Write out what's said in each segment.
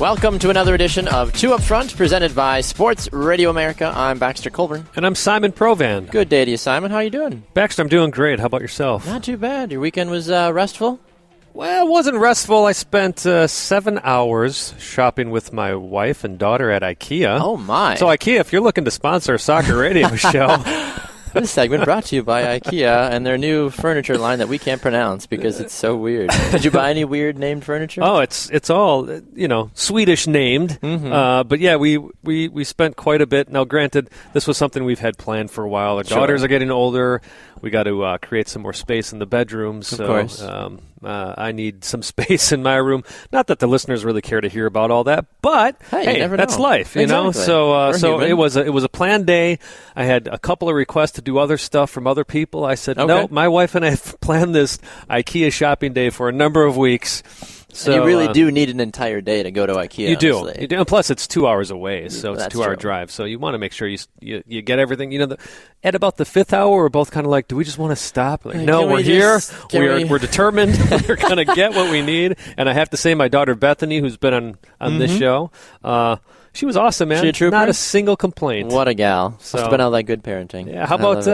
Welcome to another edition of Two Up Front, presented by Sports Radio America. I'm Baxter Colburn. And I'm Simon Provan. Good day to you, Simon. How are you doing? Baxter, I'm doing great. How about yourself? Not too bad. Your weekend was restful? Well, it wasn't restful. I spent 7 hours shopping with my wife and daughter at IKEA. Oh, my. So, IKEA, if you're looking to sponsor a soccer radio show... This segment brought to you by IKEA and their new furniture line that we can't pronounce because it's so weird. Did you buy any weird named furniture? Oh, it's all, Swedish named. Mm-hmm. But yeah, we spent quite a bit. Now, granted, this was something we've had planned for a while. Our daughters are getting older. We got to create some more space in the bedrooms. Of course. I need some space in my room. Not that the listeners really care to hear about all that, but hey, that's life, you know. So it was a planned day. I had a couple of requests to do other stuff from other people. I said, no, my wife and I have planned this IKEA shopping day for a number of weeks. So, and you really do need an entire day to go to IKEA. You do. Honestly. You do. And plus, it's 2 hours away, so it's a 2-hour true. drive. So you want to make sure you get everything. At about the 5th hour, we're both kind of like, do we just want to stop? Like, no, we're here. We're determined. We're going to get what we need. And I have to say, my daughter Bethany, who's been on this show, she was awesome, man. She a trooper? Not a single complaint. What a gal. So, Must have been all that good parenting. Yeah. How about,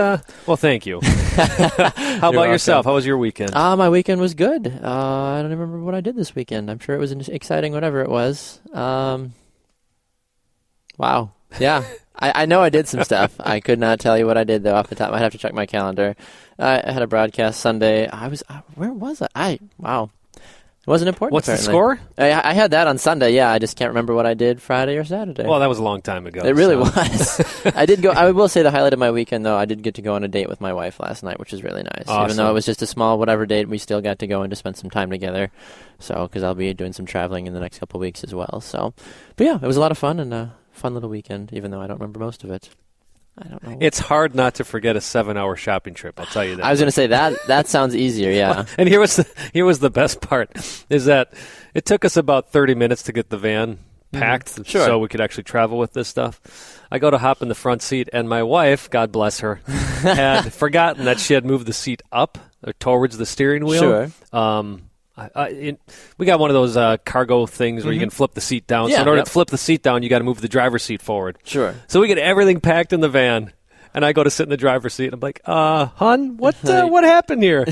well, thank you. How about yourself? How was your weekend? My weekend was good. I don't remember what I did this weekend. I'm sure it was exciting, whatever it was. Wow. Yeah. I know I did some stuff. I could not tell you what I did, though, off the top. I'd have to check my calendar. I had a broadcast Sunday. Where was I? Wow. It wasn't important. What's apparently. the score? I had that on Sunday. Yeah, I just can't remember what I did Friday or Saturday. Well, that was a long time ago. It really was. I did go. I will say the highlight of my weekend, though, I did get to go on a date with my wife last night, which was really nice. Awesome. Even though it was just a small whatever date, we still got to go and to spend some time together. So, because I'll be doing some traveling in the next couple of weeks as well. So, but yeah, it was a lot of fun and a fun little weekend, even though I don't remember most of it. I don't know. It's hard not to forget a 7-hour shopping trip. I'll tell you that. I was going to say that sounds easier. Yeah. And here was the best part is that it took us about 30 minutes to get the van packed so we could actually travel with this stuff. I go to hop in the front seat, and my wife, God bless her, had forgotten that she had moved the seat up towards the steering wheel. Sure. We got one of those cargo things where you can flip the seat down. So in order to flip the seat down, you got to move the driver's seat forward. Sure. So we get everything packed in the van, and I go to sit in the driver's seat. And I'm like, hon, what happened here?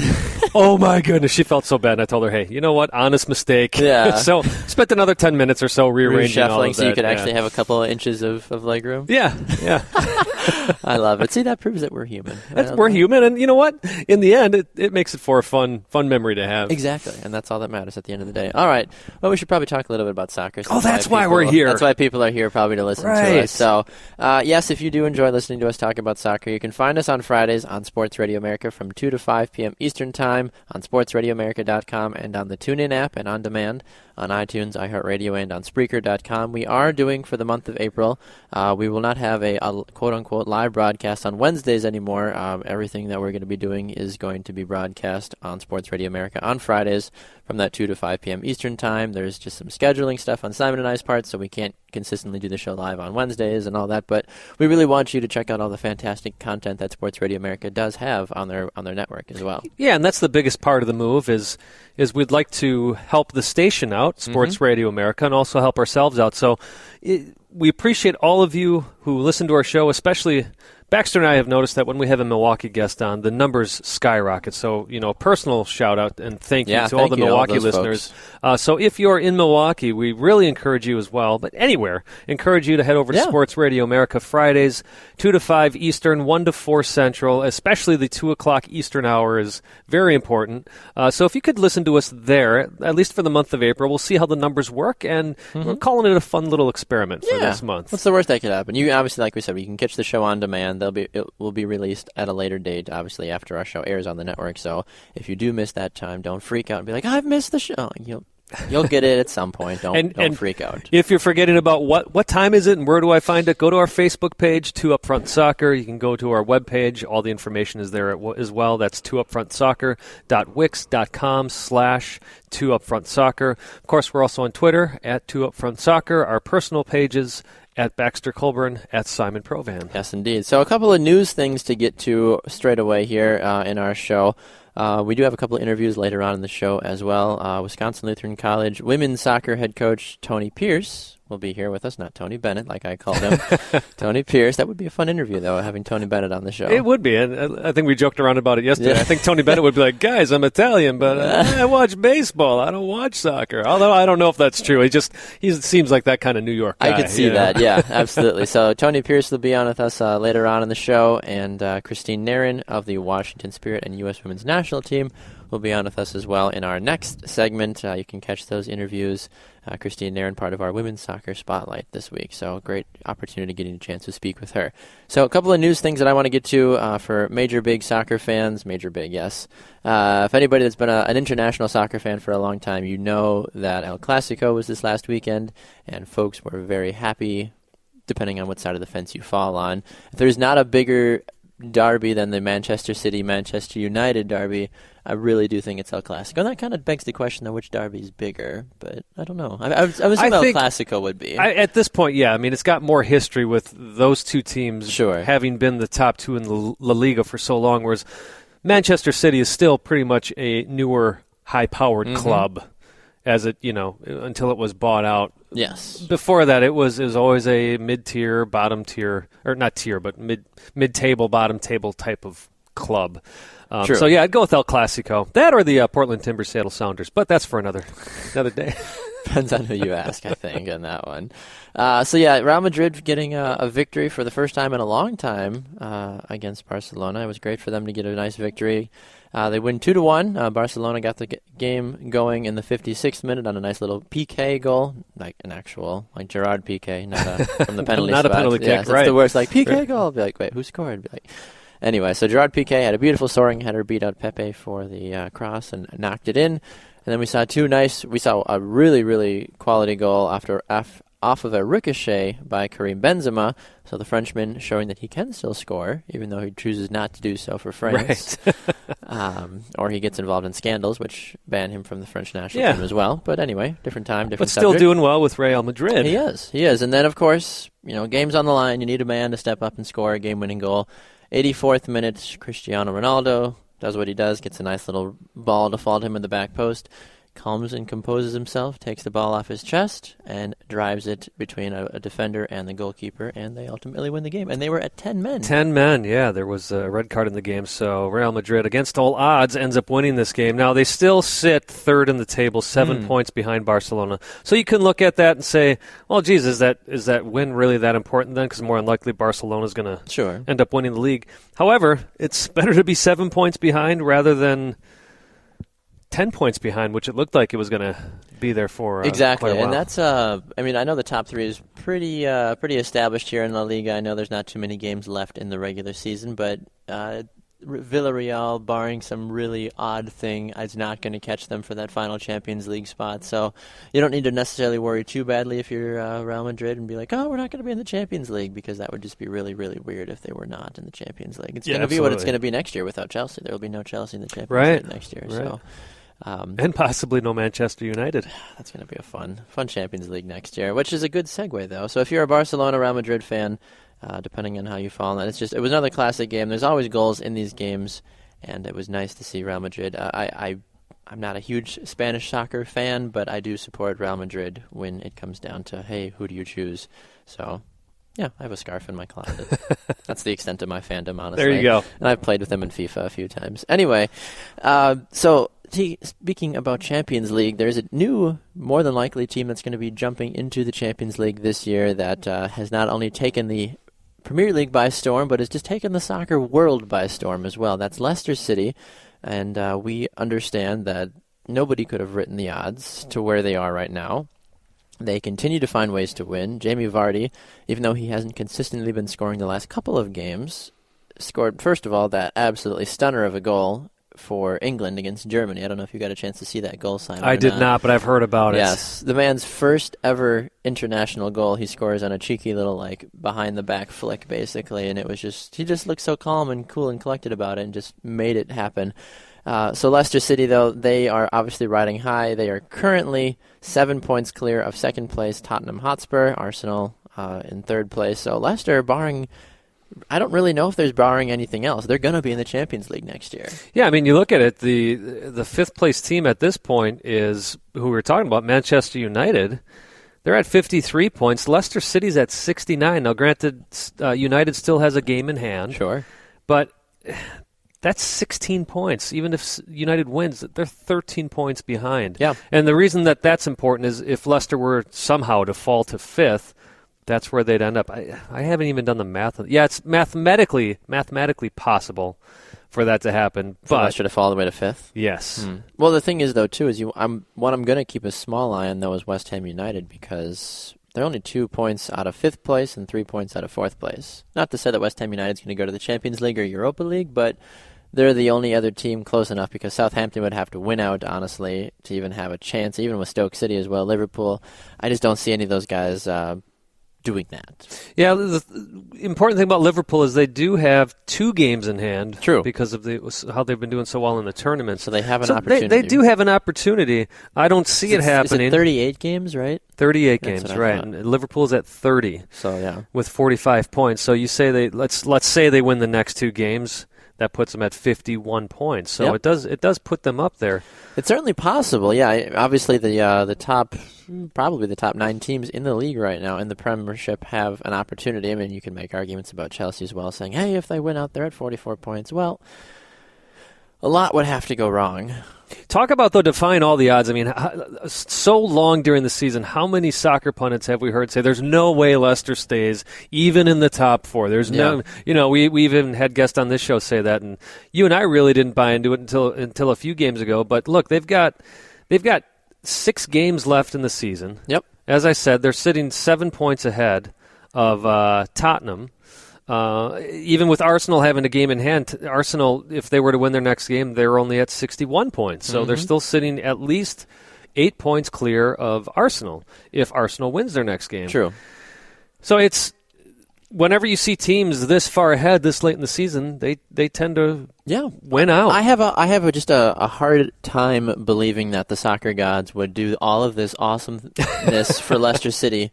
Oh, my goodness. She felt so bad. And I told her, hey, you know what? Honest mistake. Yeah. So spent another 10 minutes or so rearranging all of that. So you could actually have a couple of inches of legroom. Yeah. I love it. See, that proves that we're human. We're human, and you know what? In the end, it makes it for a fun memory to have. Exactly, and that's all that matters at the end of the day. All right. Well, we should probably talk a little bit about soccer. That's why we're here. That's why people are here, probably to listen to us. So, yes, if you do enjoy listening to us talk about soccer, you can find us on Fridays on Sports Radio America from 2 to 5 p.m. Eastern Time on sportsradioamerica.com and on the TuneIn app and on demand on iTunes, iHeartRadio, and on Spreaker.com. We are doing, for the month of April, we will not have a quote-unquote live broadcast on Wednesdays anymore. Everything that we're going to be doing is going to be broadcast on Sports Radio America on Fridays from that 2 to 5 p.m. Eastern Time. There's just some scheduling stuff on Simon and I's part, so we can't consistently do the show live on Wednesdays and all that, but we really want you to check out all the fantastic content that Sports Radio America does have on their network as well. Yeah, and that's the biggest part of the move is we'd like to help the station out, Sports Radio America, and also help ourselves out. So we appreciate all of you who listen to our show, especially Baxter and I have noticed that when we have a Milwaukee guest on, the numbers skyrocket. So, a personal shout-out and thank you to all the Milwaukee listeners. So if you're in Milwaukee, we really encourage you as well, but anywhere, encourage you to head over to Sports Radio America Fridays, 2 to 5 Eastern, 1 to 4 Central, especially the 2 o'clock Eastern hour is very important. So if you could listen to us there, at least for the month of April, we'll see how the numbers work, and we're calling it a fun little experiment for this month. What's the worst that could happen? You obviously, like we said, you can catch the show on demand. It will be released at a later date, obviously, after our show airs on the network. So if you do miss that time, don't freak out and be like, I've missed the show. You'll get it at some point. Don't freak out. If you're forgetting about what time is it and where do I find it, go to our Facebook page, 2 Upfront Soccer. You can go to our webpage. All the information is there as well. That's 2upfrontsoccer.wix.com/2upfrontsoccer. Of course, we're also on Twitter at 2upfrontsoccer. Our personal pages at Baxter Colburn, at Simon Provan. Yes, indeed. So a couple of news things to get to straight away here in our show. We do have a couple of interviews later on in the show as well. Wisconsin Lutheran College women's soccer head coach Tony Pierce will be here with us. Not Tony Bennett, like I called him. Tony Pierce. That would be a fun interview, though, having Tony Bennett on the show. It would be. And I think we joked around about it yesterday. Yeah. I think Tony Bennett would be like, guys, I'm Italian, but I watch baseball. I don't watch soccer. Although I don't know if that's true. He seems like that kind of New York guy. I could see that. Yeah, absolutely. So Tony Pierce will be on with us later on in the show, and Christine Nairn of the Washington Spirit and U.S. women's national team will be on with us as well in our next segment. You can catch those interviews. Christine Nairn, part of our women's soccer spotlight this week. So great opportunity getting a chance to speak with her. So a couple of news things that I want to get to for Major Big soccer fans. Major Big, yes. If anybody that's been an international soccer fan for a long time, you know that El Clasico was this last weekend, and folks were very happy, depending on what side of the fence you fall on. If there's not a bigger derby than the Manchester City-Manchester United derby, I really do think it's El Clasico. And that kind of begs the question, though, which derby is bigger? But I don't know. I was thinking El Clasico would be. At this point, yeah. I mean, it's got more history with those two teams having been the top two in the La Liga for so long, whereas Manchester City is still pretty much a newer, high-powered club, as it, until it was bought out. Yes. Before that, it was always a mid-tier, bottom-tier, or not tier, but mid-table, bottom-table type of club. So, yeah, I'd go with El Clasico. That or the Portland Timbers Seattle Sounders, but that's for another day. Depends on who you ask, I think, on that one. Real Madrid getting a victory for the first time in a long time against Barcelona. It was great for them to get a nice victory. They win 2-1. Barcelona got the game going in the 56th minute on a nice little PK goal, like an actual, like Gerard PK, not from the penalty spot. Not a penalty kick, right. It's the worst, like PK goal. I'll be like, wait, who scored? Anyway, so Gerard Piqué had a beautiful soaring header, beat out Pepe for the cross and knocked it in. And then we saw a really, really quality goal off of a ricochet by Karim Benzema. So the Frenchman showing that he can still score, even though he chooses not to do so for France. Right. Or he gets involved in scandals, which ban him from the French national team as well. But anyway, different time, different subject. But still doing well with Real Madrid. He is. And then, of course, game's on the line. You need a man to step up and score a game-winning goal. 84th minute, Cristiano Ronaldo does what he does, gets a nice little ball to fall to him in the back post, calms and composes himself, takes the ball off his chest, and drives it between a defender and the goalkeeper, and they ultimately win the game. And they were at 10 men. 10 men, yeah. There was a red card in the game, so Real Madrid, against all odds, ends up winning this game. Now, they still sit third in the table, 7 points behind Barcelona. So you can look at that and say, well, geez, is that win really that important then? Because more unlikely Barcelona is going to end up winning the league. However, it's better to be 7 points behind rather than 10 points behind, which it looked like it was going to be there for exactly, quite a while. And that's I know the top three is pretty established here in La Liga. I know there's not too many games left in the regular season, but Villarreal, barring some really odd thing, is not going to catch them for that final Champions League spot. So you don't need to necessarily worry too badly if you're Real Madrid and be like, oh, we're not going to be in the Champions League, because that would just be really, really weird if they were not in the Champions League. It's going to be what it's going to be next year without Chelsea. There will be no Chelsea in the Champions League next year. Right. So. And possibly no Manchester United. That's going to be a fun Champions League next year, which is a good segue, though. So if you're a Barcelona Real Madrid fan, depending on how you fall on that, it was another classic game. There's always goals in these games, and it was nice to see Real Madrid. I'm not a huge Spanish soccer fan, but I do support Real Madrid when it comes down to, hey, who do you choose? So, yeah, I have a scarf in my closet. That's the extent of my fandom, honestly. There you go. And I've played with them in FIFA a few times. Anyway, speaking about Champions League, there's a new, more than likely, team that's going to be jumping into the Champions League this year that has not only taken the Premier League by storm, but has just taken the soccer world by storm as well. That's Leicester City, and we understand that nobody could have written the odds to where they are right now. They continue to find ways to win. Jamie Vardy, even though he hasn't consistently been scoring the last couple of games, scored, first of all, that absolutely stunner of a goal for England against Germany. I don't know if you got a chance to see that goal, Simon. I did not, but I've heard about it. Yes, the man's first ever international goal he scores on a cheeky little behind the back flick, basically, and he just looked so calm and cool and collected about it and just made it happen. So Leicester City, though, they are obviously riding high. They are currently 7 points clear of second place Tottenham Hotspur. Arsenal in third place. So Leicester, I don't really know if there's barring anything else. They're going to be in the Champions League next year. Yeah, I mean, you look at it, the fifth-place team at this point is, who we were talking about, Manchester United. They're at 53 points. Leicester City's at 69. Now, granted, United still has a game in hand. Sure. But that's 16 points. Even if United wins, they're 13 points behind. Yeah. And the reason that that's important is if Leicester were somehow to fall to fifth, that's where they'd end up. I haven't even done the math. Yeah, it's mathematically possible for that to happen. For Leicester to fall all the way to fifth? Yes. Well, the thing is, though, too, is what I'm going to keep a small eye on, though, is West Ham United, because they're only 2 points out of fifth place and 3 points out of fourth place. Not to say that West Ham United's going to go to the Champions League or Europa League, but they're the only other team close enough, because Southampton would have to win out, honestly, to even have a chance, even with Stoke City as well. Liverpool, I just don't see any of those guys doing that. Yeah, the important thing about Liverpool is they do have 2 games in hand. True. Because of how they've been doing so well in the tournament. So they have an opportunity. They do have an opportunity. I don't see it happening. Is it 38 games, right? 38 games, right. And Liverpool's at 30. So, yeah. With 45 points. So you say let's say they win the next 2 games. That puts them at 51 points. So Yep. it does put them up there. It's certainly possible. Yeah, obviously probably the top 9 teams in the league right now in the Premiership have an opportunity. I mean, you can make arguments about Chelsea as well, saying, hey, if they win out, they're at 44 points. Well, a lot would have to go wrong. Talk about, though, defying all the odds. I mean, so long during the season, how many soccer pundits have we heard say there's no way Leicester stays even in the top 4? There's no, we've even had guests on this show say that, and you and I really didn't buy into it until a few games ago. But look, they've got 6 games left in the season. Yep. As I said, they're sitting 7 points ahead of Tottenham. Even with Arsenal having a game in hand, Arsenal, if they were to win their next game, they're only at 61 points. So they're still sitting at least 8 points clear of Arsenal if Arsenal wins their next game. True. So it's whenever you see teams this far ahead, this late in the season, they tend to win out. I have just a hard time believing that the soccer gods would do all of this awesomeness for Leicester City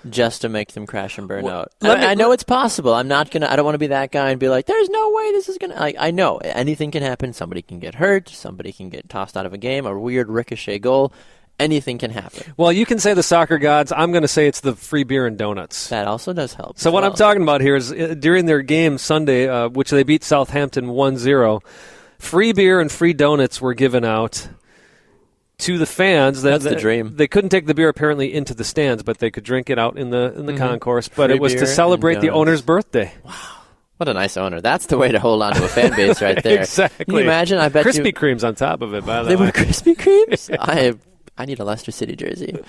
just to make them crash and burn out. I know it's possible. I don't want to be that guy and be like, there's no way this is going to. I know anything can happen. Somebody can get hurt. Somebody can get tossed out of a game. A weird ricochet goal. Anything can happen. Well, you can say the soccer gods. I'm going to say it's the free beer and donuts. That also does help. So what I'm talking about here is during their game Sunday, which they beat Southampton 1-0, free beer and free donuts were given out to the fans. That's the dream. They couldn't take the beer apparently into the stands, but they could drink it out in the concourse. But it was to celebrate the owner's birthday. Wow. What a nice owner. That's the way to hold on to a fan base right there. Exactly. Can you imagine? I bet Krispy Kremes on top of it, by the way. They were Krispy Kremes? I need a Leicester City jersey.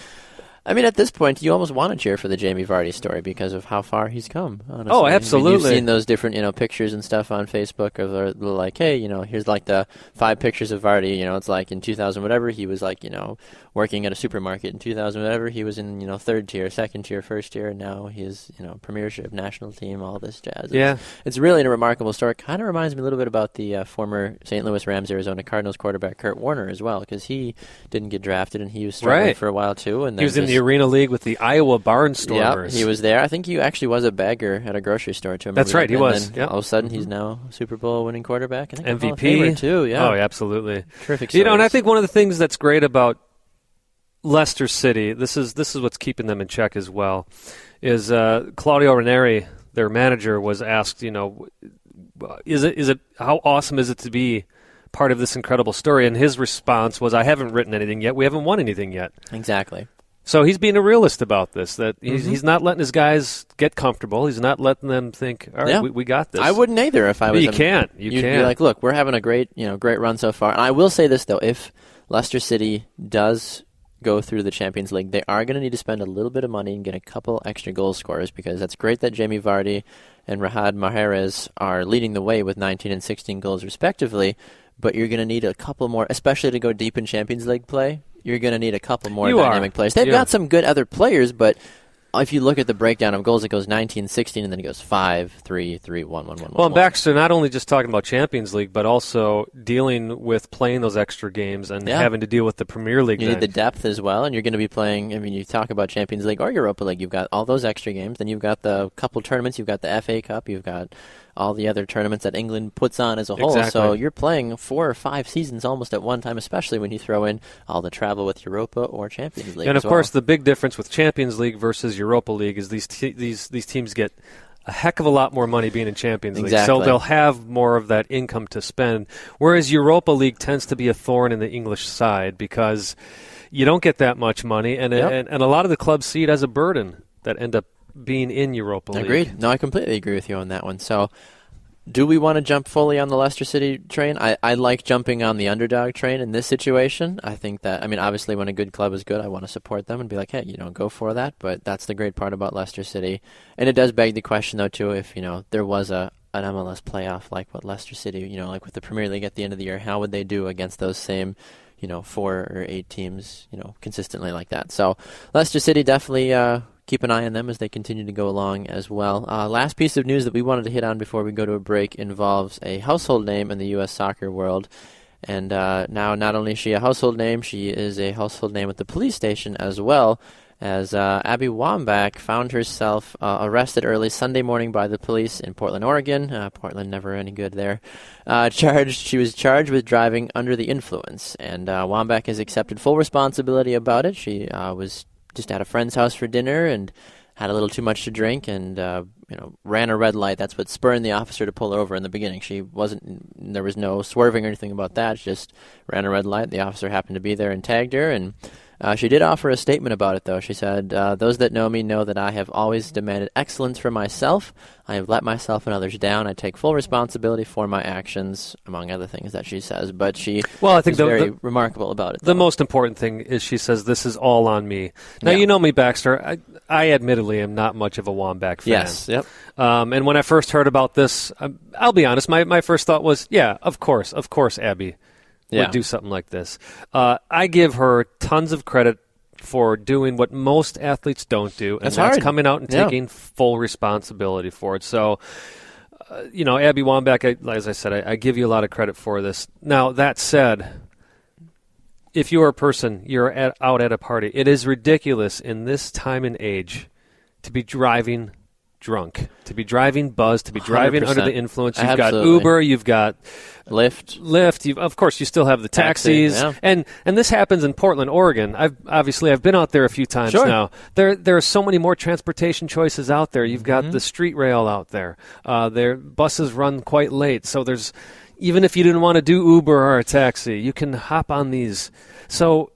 I mean, at this point, you almost want to cheer for the Jamie Vardy story because of how far he's come, honestly. Oh, absolutely. You've seen those different, pictures and stuff on Facebook of like, hey, here's like the 5 pictures of Vardy. It's like in 2000 whatever, he was like, working at a supermarket. In 2000 whatever, he was in, 3rd tier, 2nd tier, 1st tier, and now he's, premiership, national team, all this jazz. It's really a remarkable story. Kind of reminds me a little bit about the former St. Louis Rams, Arizona Cardinals quarterback Kurt Warner as well, because he didn't get drafted and he was struggling for a while too. And he was in the Arena League with the Iowa Barnstormers. Yeah, he was there. I think he actually was a bagger at a grocery store too. That's right, he was. Then all of a sudden, he's now a Super Bowl winning quarterback. I think MVP too. Yeah. Oh, absolutely. Terrific stories. And I think one of the things that's great about Leicester City, this is what's keeping them in check as well, is Claudio Ranieri, their manager, was asked, is it how awesome is it to be part of this incredible story? And his response was, I haven't written anything yet. We haven't won anything yet. Exactly. So he's being a realist about this, that he's not letting his guys get comfortable. He's not letting them think, all right, we got this. I wouldn't either if I was You can't. You'd be like, look, we're having a great run so far. And I will say this, though, if Leicester City does go through the Champions League, they are going to need to spend a little bit of money and get a couple extra goal scorers, because that's great that Jamie Vardy and Riyad Mahrez are leading the way with 19 and 16 goals respectively, but you're going to need a couple more, especially to go deep in Champions League play. You're going to need a couple more dynamic players. They've got some good other players, but if you look at the breakdown of goals, it goes 19-16, and then it goes 5-3-3-1-1-1. Well, and Baxter, not only just talking about Champions League, but also dealing with playing those extra games and having to deal with the Premier League. You need the depth as well, and you're going to be playing, I mean, you talk about Champions League or Europa League, you've got all those extra games, then you've got the couple tournaments, you've got the FA Cup, you've got all the other tournaments that England puts on as a whole. Exactly. So you're playing 4 or 5 seasons almost at one time, especially when you throw in all the travel with Europa or Champions League. And of course, the big difference with Champions League versus Europa League is these teams get a heck of a lot more money being in Champions League. Exactly. So they'll have more of that income to spend, whereas Europa League tends to be a thorn in the English side because you don't get that much money, and a lot of the clubs see it as a burden that end up being in Europa League. Agreed. No, I completely agree with you on that one. So do we want to jump fully on the Leicester City train? I like jumping on the underdog train in this situation. I think that, I mean, obviously when a good club is good, I want to support them and be like, hey, go for that. But that's the great part about Leicester City. And it does beg the question, though, too, if, there was an MLS playoff like what Leicester City, like with the Premier League at the end of the year, how would they do against those same 4 or 8 teams, consistently like that? So Leicester City definitely keep an eye on them as they continue to go along as well. Last piece of news that we wanted to hit on before we go to a break involves a household name in the U.S. soccer world. And now not only is she a household name, she is a household name at the police station as well, as Abby Wambach found herself arrested early Sunday morning by the police in Portland, Oregon. Portland never any good there. She was charged with driving under the influence, and Wambach has accepted full responsibility about it. She was just at a friend's house for dinner and had a little too much to drink and ran a red light. That's what spurred the officer to pull her over in the beginning. There was no swerving or anything about that. She just ran a red light. The officer happened to be there and tagged her, and she did offer a statement about it, though. She said, those that know me know that I have always demanded excellence for myself. I have let myself and others down. I take full responsibility for my actions, among other things that she says. But she is very remarkable about it. The most important thing is she says, this is all on me. Now, you know me, Baxter. I admittedly am not much of a Wambach fan. Yes, yep. And when I first heard about this, I'll be honest, my first thought was, of course, Abby would do something like this. I give her tons of credit for doing what most athletes don't do, and that's coming out and taking full responsibility for it. So, Abby Wambach, as I said, I give you a lot of credit for this. Now, that said, if you're a person, you're out at a party, it is ridiculous in this time and age to be driving drunk, to be driving buzzed, to be driving 100%. Under the influence. You've got Uber, you've got Lyft. Of course, you still have the taxis, and this happens in Portland, Oregon. I've been out there a few times now. There are so many more transportation choices out there. You've got the street rail out there. Their buses run quite late, so there's even if you didn't want to do Uber or a taxi, you can hop on these. So.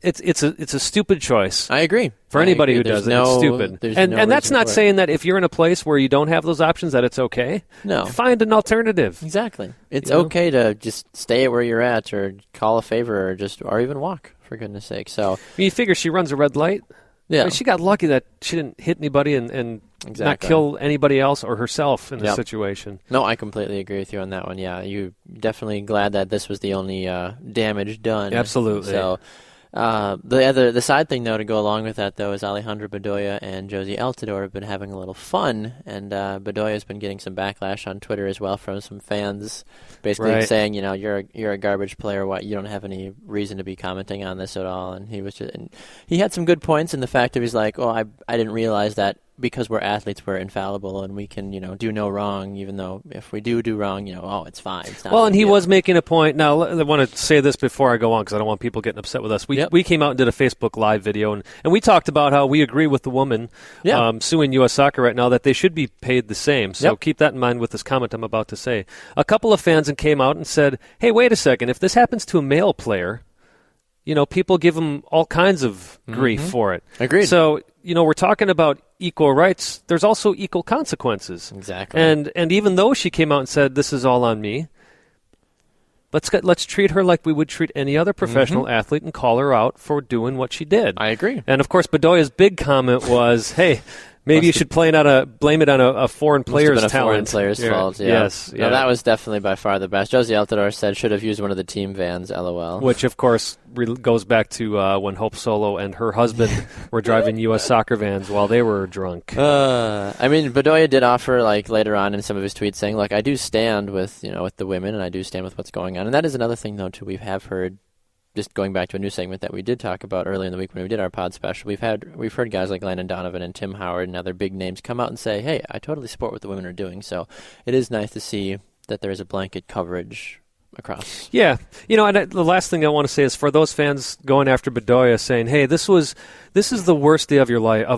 It's a stupid choice. I agree. For anybody who does it, it's stupid. And that's not saying that if you're in a place where you don't have those options that it's okay. No. Find an alternative. Exactly. It's okay to just stay where you're at or call a favor or even walk, for goodness sake. So you figure she runs a red light. Yeah. I mean, she got lucky that she didn't hit anybody and not kill anybody else or herself in this situation. No, I completely agree with you on that one. Yeah, you're definitely glad that this was the only damage done. Absolutely. So the side thing, though, to go along with that, though, is Alejandra Bedoya and Josie Altidore have been having a little fun, and Bedoya has been getting some backlash on Twitter as well from some fans, basically saying, you're a garbage player. What, you don't have any reason to be commenting on this at all. And he had some good points in the fact that he's like, I didn't realize that. Because we're athletes, we're infallible, and we can, do no wrong, even though if we do wrong, it's fine. It's not and he was making a point. Now, I want to say this before I go on because I don't want people getting upset with us. We came out and did a Facebook Live video, and we talked about how we agree with the woman suing U.S. Soccer right now that they should be paid the same. So keep that in mind with this comment I'm about to say. A couple of fans came out and said, hey, wait a second. If this happens to a male player, people give them all kinds of grief for it. Agreed. So, we're talking about equal rights. There's also equal consequences. Exactly. And even though she came out and said, this is all on me, let's treat her like we would treat any other professional athlete and call her out for doing what she did. I agree. And, of course, Bedoya's big comment was, hey, Maybe you should blame it on a foreign player's talent. Foreign player's fault, yeah. Yes. No, that was definitely by far the best. Josie Altidore said should have used one of the team vans, LOL. Which, of course, goes back to when Hope Solo and her husband were driving U.S. soccer vans while they were drunk. Bedoya did offer, later on in some of his tweets saying, I do stand with the women, and I do stand with what's going on. And that is another thing, though, too, we have heard, just going back to a new segment that we did talk about earlier in the week when we did our pod special, we've heard guys like Landon Donovan and Tim Howard and other big names come out and say, hey, I totally support what the women are doing. So it is nice to see that there is a blanket coverage across. Yeah. And the last thing I want to say is for those fans going after Bedoya saying, hey, this is the worst day of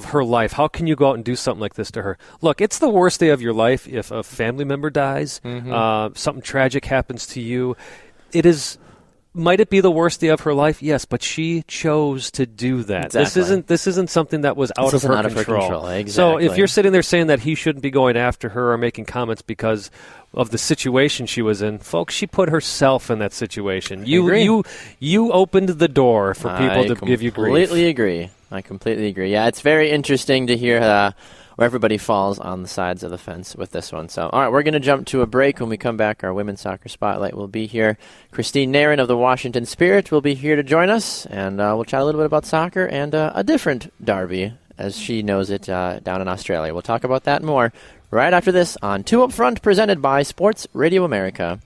her life. How can you go out and do something like this to her? Look, it's the worst day of your life if a family member dies, something tragic happens to you. Might it be the worst day of her life? Yes, but she chose to do that. Exactly. This isn't something that was out of her control. Exactly. So if you're sitting there saying that he shouldn't be going after her or making comments because of the situation she was in, folks, she put herself in that situation. You opened the door for people to give you grief. I completely agree. Yeah, it's very interesting to hear where everybody falls on the sides of the fence with this one. So, all right, we're going to jump to a break. When we come back, our women's soccer spotlight will be here. Christine Nairn of the Washington Spirit will be here to join us, and we'll chat a little bit about soccer and a different derby, as she knows it, down in Australia. We'll talk about that more right after this on Two Up Front, presented by Sports Radio America.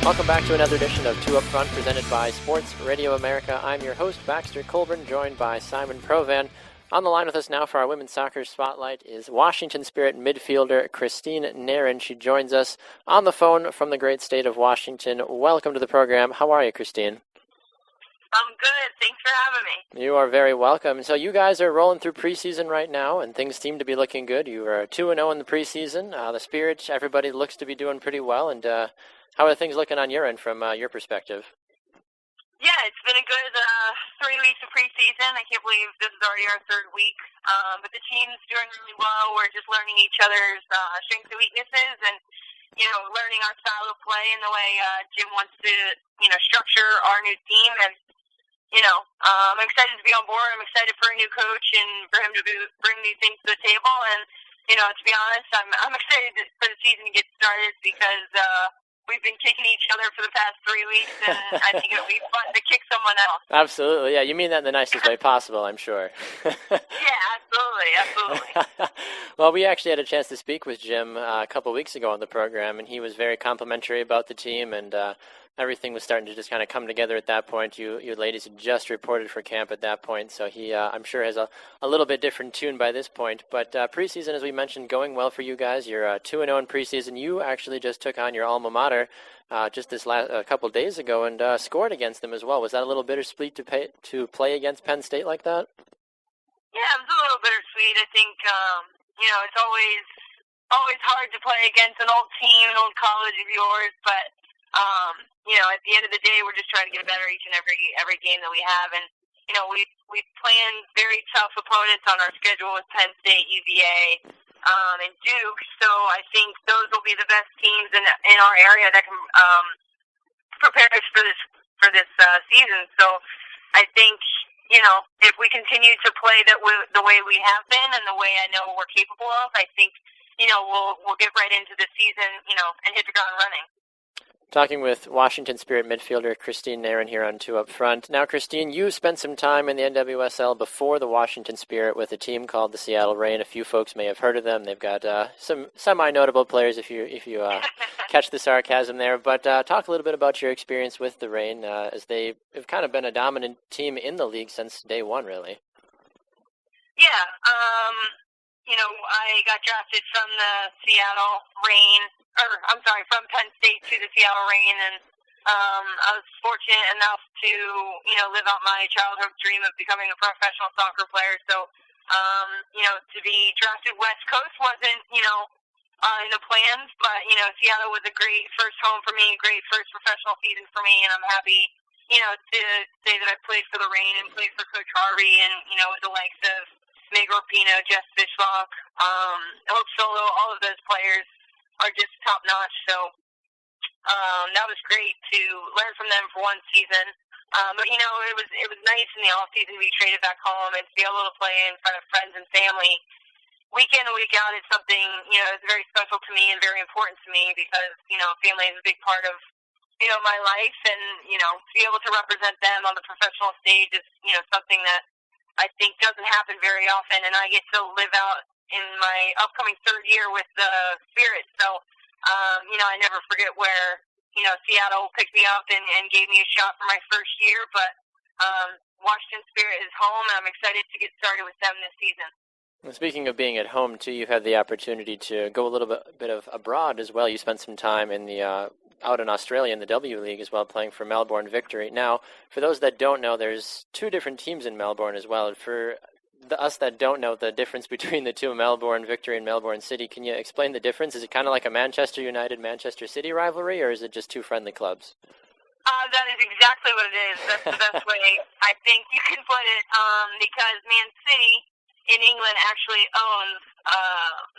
Welcome back to another edition of Two Up Front, presented by Sports Radio America. I'm your host, Baxter Colburn, joined by Simon Provan. On the line with us now for our women's soccer spotlight is Washington Spirit midfielder Christine Nairn. She joins us on the phone from the great state of Washington. Welcome to the program. How are you, Christine? I'm good. Thanks for having me. You are very welcome. So you guys are rolling through preseason right now, and things seem to be looking good. You are 2-0 in the preseason. The Spirit, everybody looks to be doing pretty well, and how are things looking on your end from your perspective? Yeah, it's been a good 3 weeks of preseason. I can't believe this is already our third week. But the team's doing really well. We're just learning each other's strengths and weaknesses and, learning our style of play and the way Jim wants to, structure our new team. And, I'm excited to be on board. I'm excited for a new coach and for him to bring new things to the table. And, to be honest, I'm excited for the season to get started because we've been kicking each other for the past 3 weeks, and I think it'll be fun to kick someone else. Absolutely, yeah. You mean that in the nicest way possible, I'm sure. Yeah, absolutely. Well, we actually had a chance to speak with Jim a couple of weeks ago on the program, and he was very complimentary about the team, and everything was starting to just kind of come together at that point. You ladies had just reported for camp at that point, so he, I'm sure, has a little bit different tune by this point. But preseason, as we mentioned, going well for you guys. You're 2-0 in preseason. You actually just took on your alma mater just this a couple of days ago and scored against them as well. Was that a little bittersweet to play against Penn State like that? Yeah, it was a little bittersweet. I think, it's always hard to play against an old team, an old college of yours, but at the end of the day, we're just trying to get better each and every game that we have. And, we planned very tough opponents on our schedule with Penn State, UVA, and Duke. So I think those will be the best teams in our area that can prepare us for this season. So I think, if we continue to play the way we have been and the way I know we're capable of, I think, we'll get right into the season, and hit the ground running. Talking with Washington Spirit midfielder Christine Nairn here on Two Up Front. Now, Christine, you spent some time in the NWSL before the Washington Spirit with a team called the Seattle Reign. A few folks may have heard of them. They've got some semi-notable players if you catch the sarcasm there. But talk a little bit about your experience with the Reign, as they have kind of been a dominant team in the league since day one, really. Yeah, I got drafted from the Seattle Reign. From Penn State to the Seattle Reign, and I was fortunate enough to, live out my childhood dream of becoming a professional soccer player. So, to be drafted West Coast wasn't, in the plans, but, Seattle was a great first home for me, a great first professional season for me, and I'm happy, to say that I played for the Reign and played for Coach Harvey and, with the likes of Meg Rapinoe, Jess Fishlock, Hope Solo, all of those players are just top notch. So that was great to learn from them for one season. But it was nice in the off season to be traded back home and to be able to play in front of friends and family week in and week out. Is something is very special to me and very important to me because family is a big part of my life, and to be able to represent them on the professional stage is something that I think doesn't happen very often, and I get to live out in my upcoming third year with the Spirit. So, I never forget where, Seattle picked me up and gave me a shot for my first year, but Washington Spirit is home, and I'm excited to get started with them this season. Well, speaking of being at home, too, you've had the opportunity to go a little bit of abroad as well. You spent some time in the out in Australia in the W League as well, playing for Melbourne Victory. Now, for those that don't know, there's two different teams in Melbourne as well. For us that don't know the difference between the two, Melbourne Victory and Melbourne City, can you explain the difference? Is it kind of like a Manchester United-Manchester City rivalry, or is it just two friendly clubs? That is exactly what it is. That's the best way I think you can put it, because Man City in England actually owns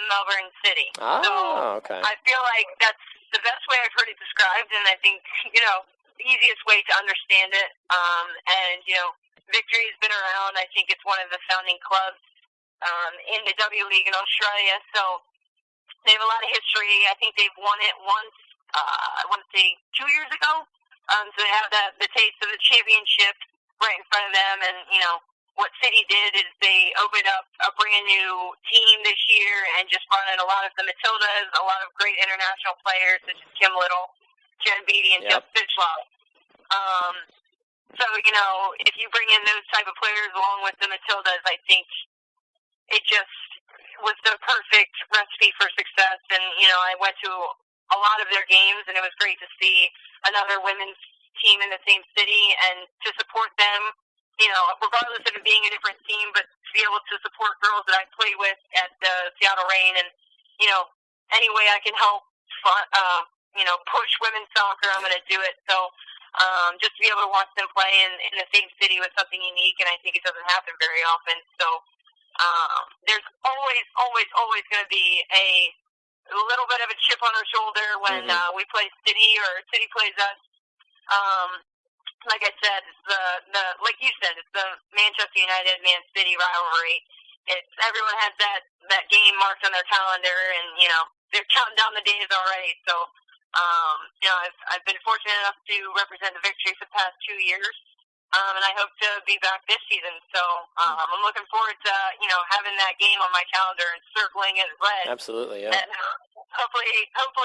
Melbourne City. Oh, so okay. I feel like that's the best way I've heard it described, and I think, the easiest way to understand it. And, Victory's been around. I think it's one of the founding clubs in the W League in Australia. So they have a lot of history. I think they've won it once, I want to say 2 years ago. So they have the taste of the championship right in front of them. And, what City did is they opened up a brand new team this year and just brought in a lot of the Matildas, a lot of great international players such as Kim Little, Jen Beattie, and Jeff Fishlock. So, if you bring in those type of players along with the Matildas, I think it just was the perfect recipe for success. And, I went to a lot of their games, and it was great to see another women's team in the same city and to support them, regardless of it being a different team, but to be able to support girls that I play with at the Seattle Reign. And, any way I can help, push women's soccer, I'm going to do it. So, just to be able to watch them play in the same city was something unique, and I think it doesn't happen very often. So there's always going to be a little bit of a chip on our shoulder when we play City or City plays us. Like I said, it's like you said, it's the Manchester United-Man City rivalry. Everyone has that game marked on their calendar, and they're counting down the days already. So. I've been fortunate enough to represent the Victory for the past 2 years, and I hope to be back this season. So I'm looking forward to having that game on my calendar and circling it red. Absolutely, yeah. And hopefully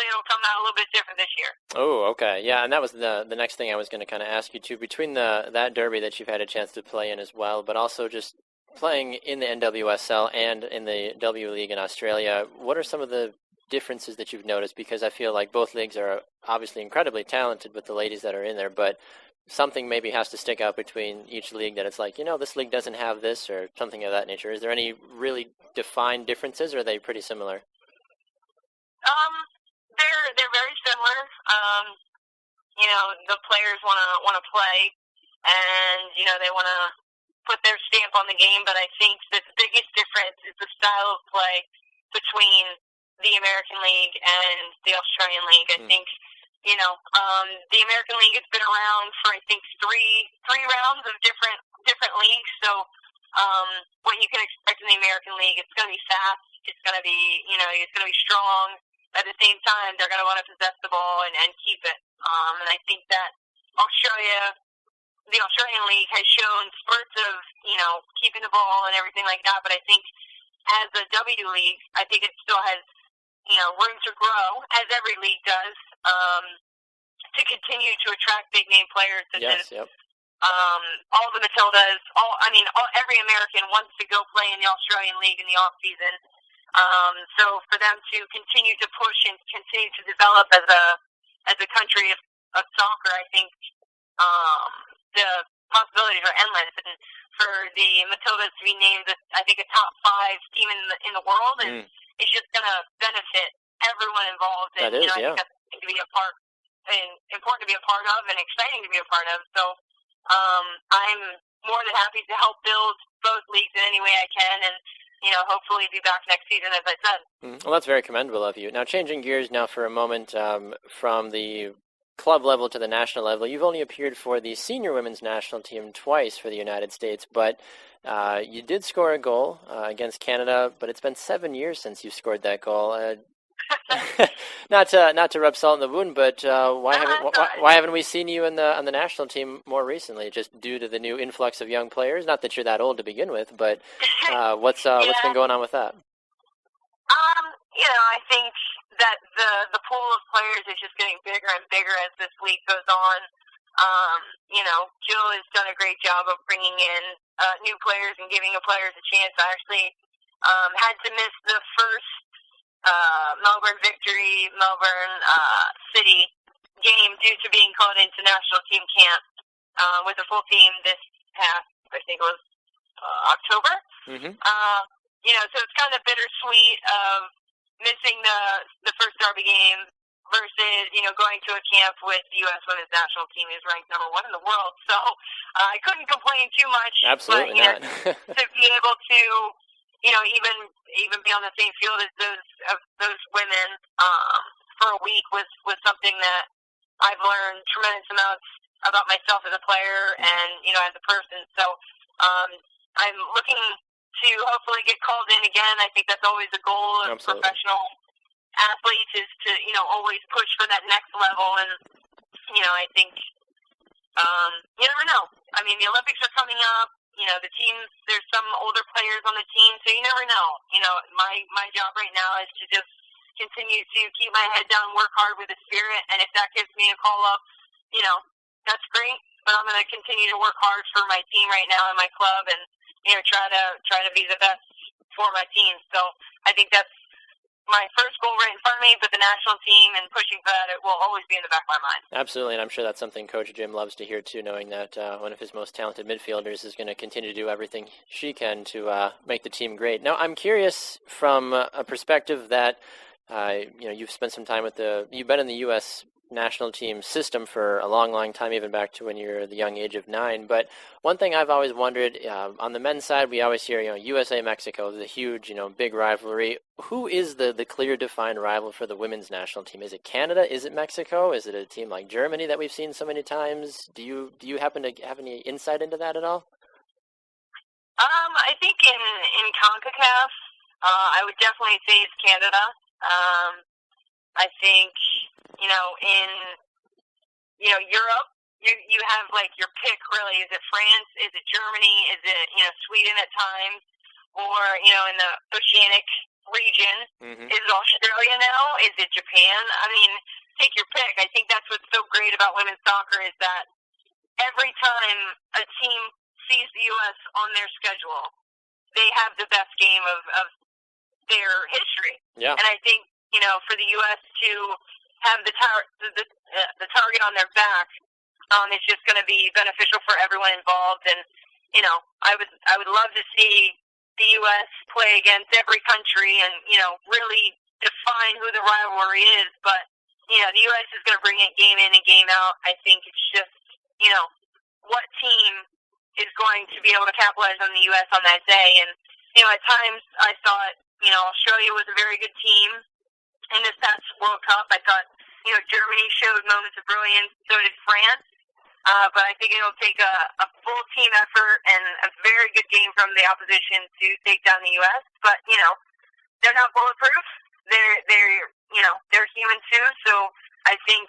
it'll come out a little bit different this year. Oh, okay, yeah, and that was the next thing I was going to kind of ask you too. Between that derby that you've had a chance to play in as well, but also just playing in the NWSL and in the W League in Australia, what are some of the differences that you've noticed? Because I feel like both leagues are obviously incredibly talented with the ladies that are in there, but something maybe has to stick out between each league that it's like, this league doesn't have this or something of that nature. Is there any really defined differences, or are they pretty similar? They're very similar. The players want to play, and they want to put their stamp on the game, but I think the biggest difference is the style of play. between the American League and the Australian League. I think, the American League has been around for, I think, three rounds of different leagues. So what you can expect in the American League, it's going to be fast. It's going to be, it's going to be strong. At the same time, they're going to want to possess the ball and keep it. And I think that the Australian League has shown spurts of, keeping the ball and everything like that. But I think as a W League, I think it still has, room to grow, as every league does, to continue to attract big name players. All the Matildas, every American wants to go play in the Australian League in the off season. So for them to continue to push and continue to develop as a country of soccer, I think the possibilities are endless. And for the Matildas to be named, I think, a top 5 team in the world, and it's just going to benefit everyone involved. And I think that's something to be important to be a part of, and exciting to be a part of. So I'm more than happy to help build both leagues in any way I can, and hopefully be back next season, as I said. Well, that's very commendable of you. Now, changing gears now for a moment from the club level to the national level, you've only appeared for the senior women's national team twice for the United States, but you did score a goal against Canada, but it's been 7 years since you scored that goal. Not to rub salt in the wound, but why haven't we seen you on the national team more recently? Just due to the new influx of young players. Not that you're that old to begin with, but what's been going on with that? I think that the pool of players is just getting bigger and bigger as this league goes on. Jill has done a great job of bringing in new players and giving the players a chance. I actually had to miss the first Melbourne City game due to being called into national team camp with the full team this past, I think it was October. So it's kind of bittersweet of missing the first Derby game versus, going to a camp with the U.S. women's national team, is ranked number 1 in the world. So I couldn't complain too much. Absolutely but, not. to be able to, even be on the same field as those women for a week was something that I've learned tremendous amounts about myself as a player and, as a person. So I'm looking to hopefully get called in again. I think that's always a goal of professional athletes, is to, always push for that next level. And, I think you never know. I mean, the Olympics are coming up. The teams, there's some older players on the team, so you never know. My job right now is to just continue to keep my head down, work hard with the Spirit, and if that gives me a call up, that's great. But I'm going to continue to work hard for my team right now and my club, and try to be the best for my team. So I think that's my first goal right in front of me, but the national team and pushing for that, it will always be in the back of my mind. Absolutely, and I'm sure that's something Coach Jim loves to hear too, knowing that one of his most talented midfielders is going to continue to do everything she can to make the team great. Now, I'm curious from a perspective that you've spent some time you've been in the U.S. national team system for a long, long time, even back to when you're the young age of 9. But one thing I've always wondered, on the men's side, we always hear, USA-Mexico, the huge, big rivalry. Who is the clear, defined rival for the women's national team? Is it Canada? Is it Mexico? Is it a team like Germany that we've seen so many times? Do you happen to have any insight into that at all? I think in CONCACAF, I would definitely say it's Canada. I think, in, Europe, you have, your pick, really. Is it France? Is it Germany? Is it, Sweden at times? Or, in the Oceanic region, is it Australia now? Is it Japan? I mean, take your pick. I think that's what's so great about women's soccer, is that every time a team sees the U.S. on their schedule, they have the best game of their history. Yeah. And I think, for the U.S. to have the target on their back, it's just going to be beneficial for everyone involved. And, I would love to see the U.S. play against every country and, really define who the rivalry is. But, the U.S. is going to bring it game in and game out. I think it's just, what team is going to be able to capitalize on the U.S. on that day. And, at times I thought Australia was a very good team in this past World Cup. I thought, Germany showed moments of brilliance, so did France. But I think it'll take a full team effort and a very good game from the opposition to take down the U.S. But, they're not bulletproof. They're human too. So I think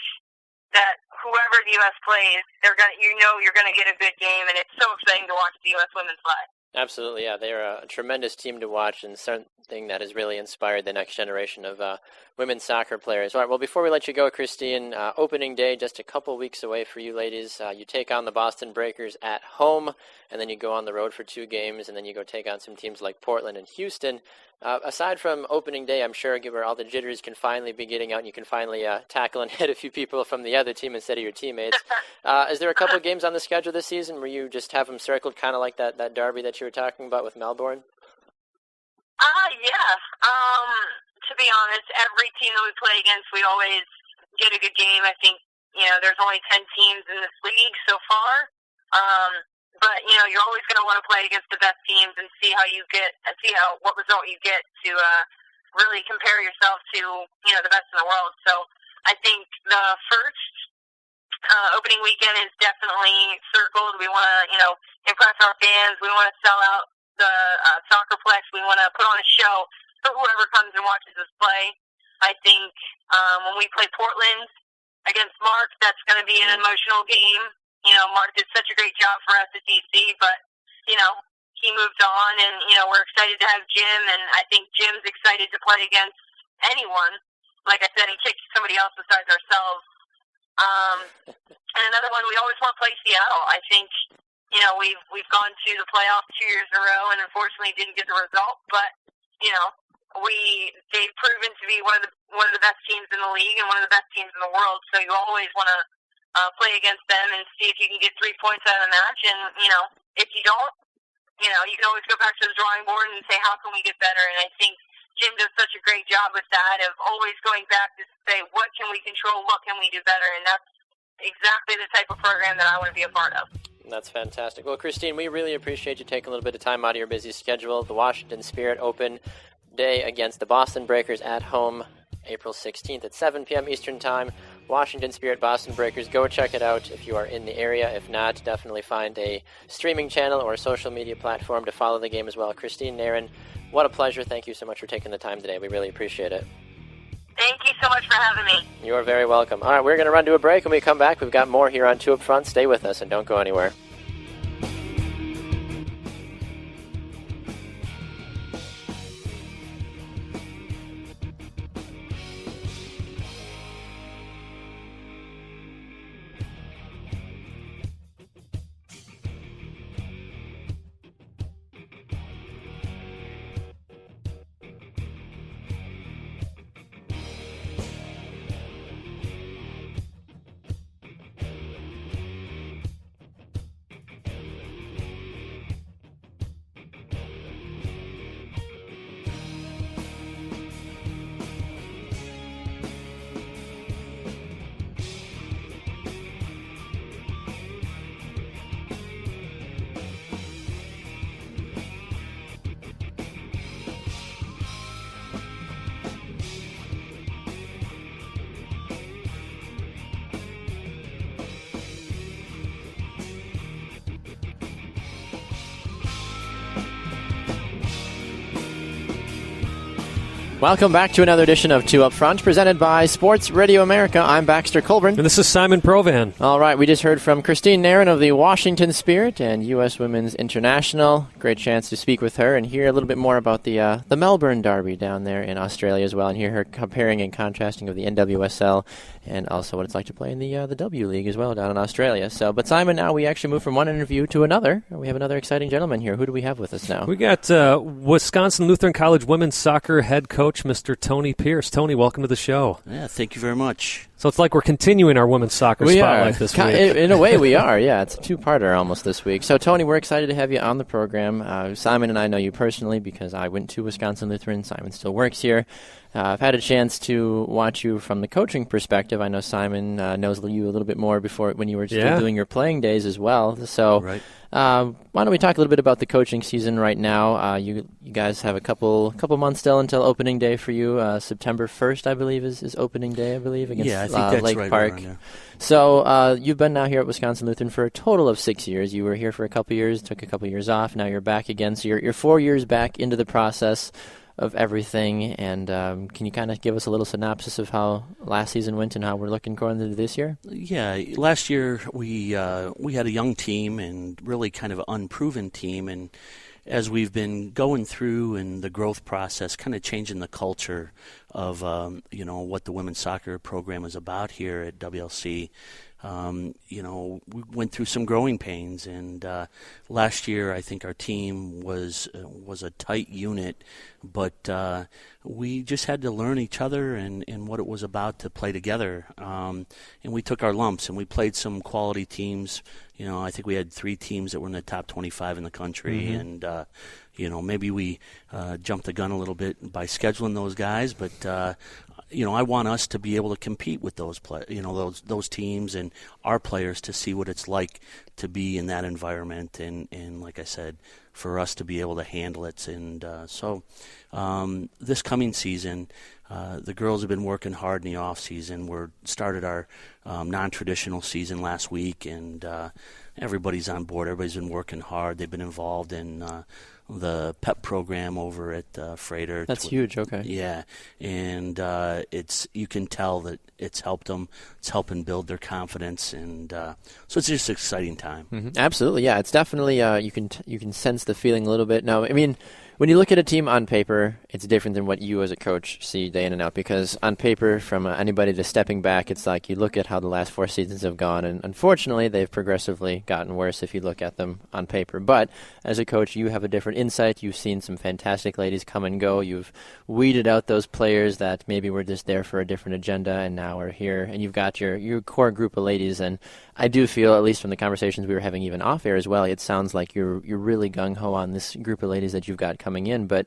that whoever the U.S. plays, you're gonna get a good game, and it's so exciting to watch the U.S. women play. Absolutely, yeah. They're a tremendous team to watch and something that has really inspired the next generation of women's soccer players. All right, well, before we let you go, Christine, opening day just a couple weeks away for you ladies. You take on the Boston Breakers at home, and then you go on the road for 2 games, and then you go take on some teams like Portland and Houston. Aside from opening day, I'm sure where all the jitters can finally be getting out and you can finally tackle and hit a few people from the other team instead of your teammates. Is there a couple of games on the schedule this season where you just have them circled, kind of like that derby that you were talking about with Melbourne? Yeah. To be honest, every team that we play against, we always get a good game. I think, there's only 10 teams in this league so far. But, you're always going to want to play against the best teams and see what result you get to really compare yourself to, the best in the world. So I think the first opening weekend is definitely circled. We want to, impress our fans. We want to sell out the soccerplex. We want to put on a show for whoever comes and watches us play. I think when we play Portland against Mark, that's going to be an emotional game. Mark did such a great job for us at DC, but, he moved on, and, we're excited to have Jim, and I think Jim's excited to play against anyone, like I said, and kick somebody else besides ourselves. And another one, we always want to play Seattle. I think, we've gone to the playoffs 2 years in a row, and unfortunately didn't get the result, but, they've proven to be one of the best teams in the league and one of the best teams in the world, so you always want to play against them and see if you can get 3 points out of the match. And, if you don't, you can always go back to the drawing board and say, how can we get better? And I think Jim does such a great job with that, of always going back to say, what can we control? What can we do better? And that's exactly the type of program that I want to be a part of. That's fantastic. Well, Christine, we really appreciate you taking a little bit of time out of your busy schedule. The Washington Spirit open day against the Boston Breakers at home, April 16th at 7 p.m. Eastern Time. Washington Spirit, Boston Breakers. Go check it out if you are in the area. If not, definitely find a streaming channel or a social media platform to follow the game as well. Christine Nairn, what a pleasure. Thank you so much for taking the time today. We really appreciate it. Thank you so much for having me. You are very welcome. All right, we're going to run to a break. When we come back, we've got more here on 2 Up Front. Stay with us and don't go anywhere. Welcome back to another edition of 2 Up Front, presented by Sports Radio America. I'm Baxter Colburn. And this is Simon Provan. All right, we just heard from Christine Nairn of the Washington Spirit and U.S. Women's International. Great chance to speak with her and hear a little bit more about the Melbourne Derby down there in Australia as well, and hear her comparing and contrasting of the NWSL and also what it's like to play in the W League as well down in Australia. But Simon, now we actually move from one interview to another. We have another exciting gentleman here. Who do we have with us now? We got Wisconsin Lutheran College women's soccer head coach, Mr. Tony Pierce. Tony, welcome to the show. Yeah, thank you very much. So it's like we're continuing our women's soccer spotlight this week. In a way, we are. Yeah, it's a two-parter almost this week. So, Tony, we're excited to have you on the program. Simon and I know you personally because I went to Wisconsin Lutheran. Simon still works here. I've had a chance to watch you from the coaching perspective. I know Simon knows you a little bit more before when you were still doing your playing days as well. So why don't we talk a little bit about the coaching season right now? You guys have a couple months still until opening day for you. September 1st, I believe, is opening day, against I think that's Lake right Park. around there. So you've been now here at Wisconsin Lutheran for a total of 6 years. You were here for a couple years, took a couple years off. Now you're back again. So you're 4 years back into the process of everything, and can you kind of give us a little synopsis of how last season went and how we're looking going into this year? Yeah, last year we had a young team and really kind of an unproven team, and as we've been going through in the growth process, kind of changing the culture of what the women's soccer program is about here at WLC. We went through some growing pains, and last year I think our team was a tight unit, but we just had to learn each other and what it was about to play together. And we took our lumps, and we played some quality teams. I think we had 3 teams that were in the top 25 in the country, and maybe we jumped the gun a little bit by scheduling those guys, but I want us to be able to compete with those those teams and our players to see what it's like to be in that environment, and like I said, for us to be able to handle it. And so this coming season, the girls have been working hard in the off season. We started our non-traditional season last week, and everybody's on board. Everybody's been working hard. They've been involved in the PEP program over at Freighter. That's huge. Okay. Yeah, and you can tell that it's helped them. It's helping build their confidence, and so it's just an exciting time. Mm-hmm. Absolutely, yeah. It's definitely you can sense the feeling a little bit. Now, I mean, when you look at a team on paper, it's different than what you as a coach see day in and out, because on paper, from anybody to stepping back, it's like you look at how the last 4 seasons have gone, and unfortunately, they've progressively gotten worse if you look at them on paper. But as a coach, you have a different insight. You've seen some fantastic ladies come and go. You've weeded out those players that maybe were just there for a different agenda and now are here, and you've got your core group of ladies. And I do feel, at least from the conversations we were having even off air as well, it sounds like you're really gung-ho on this group of ladies that you've got coming in. But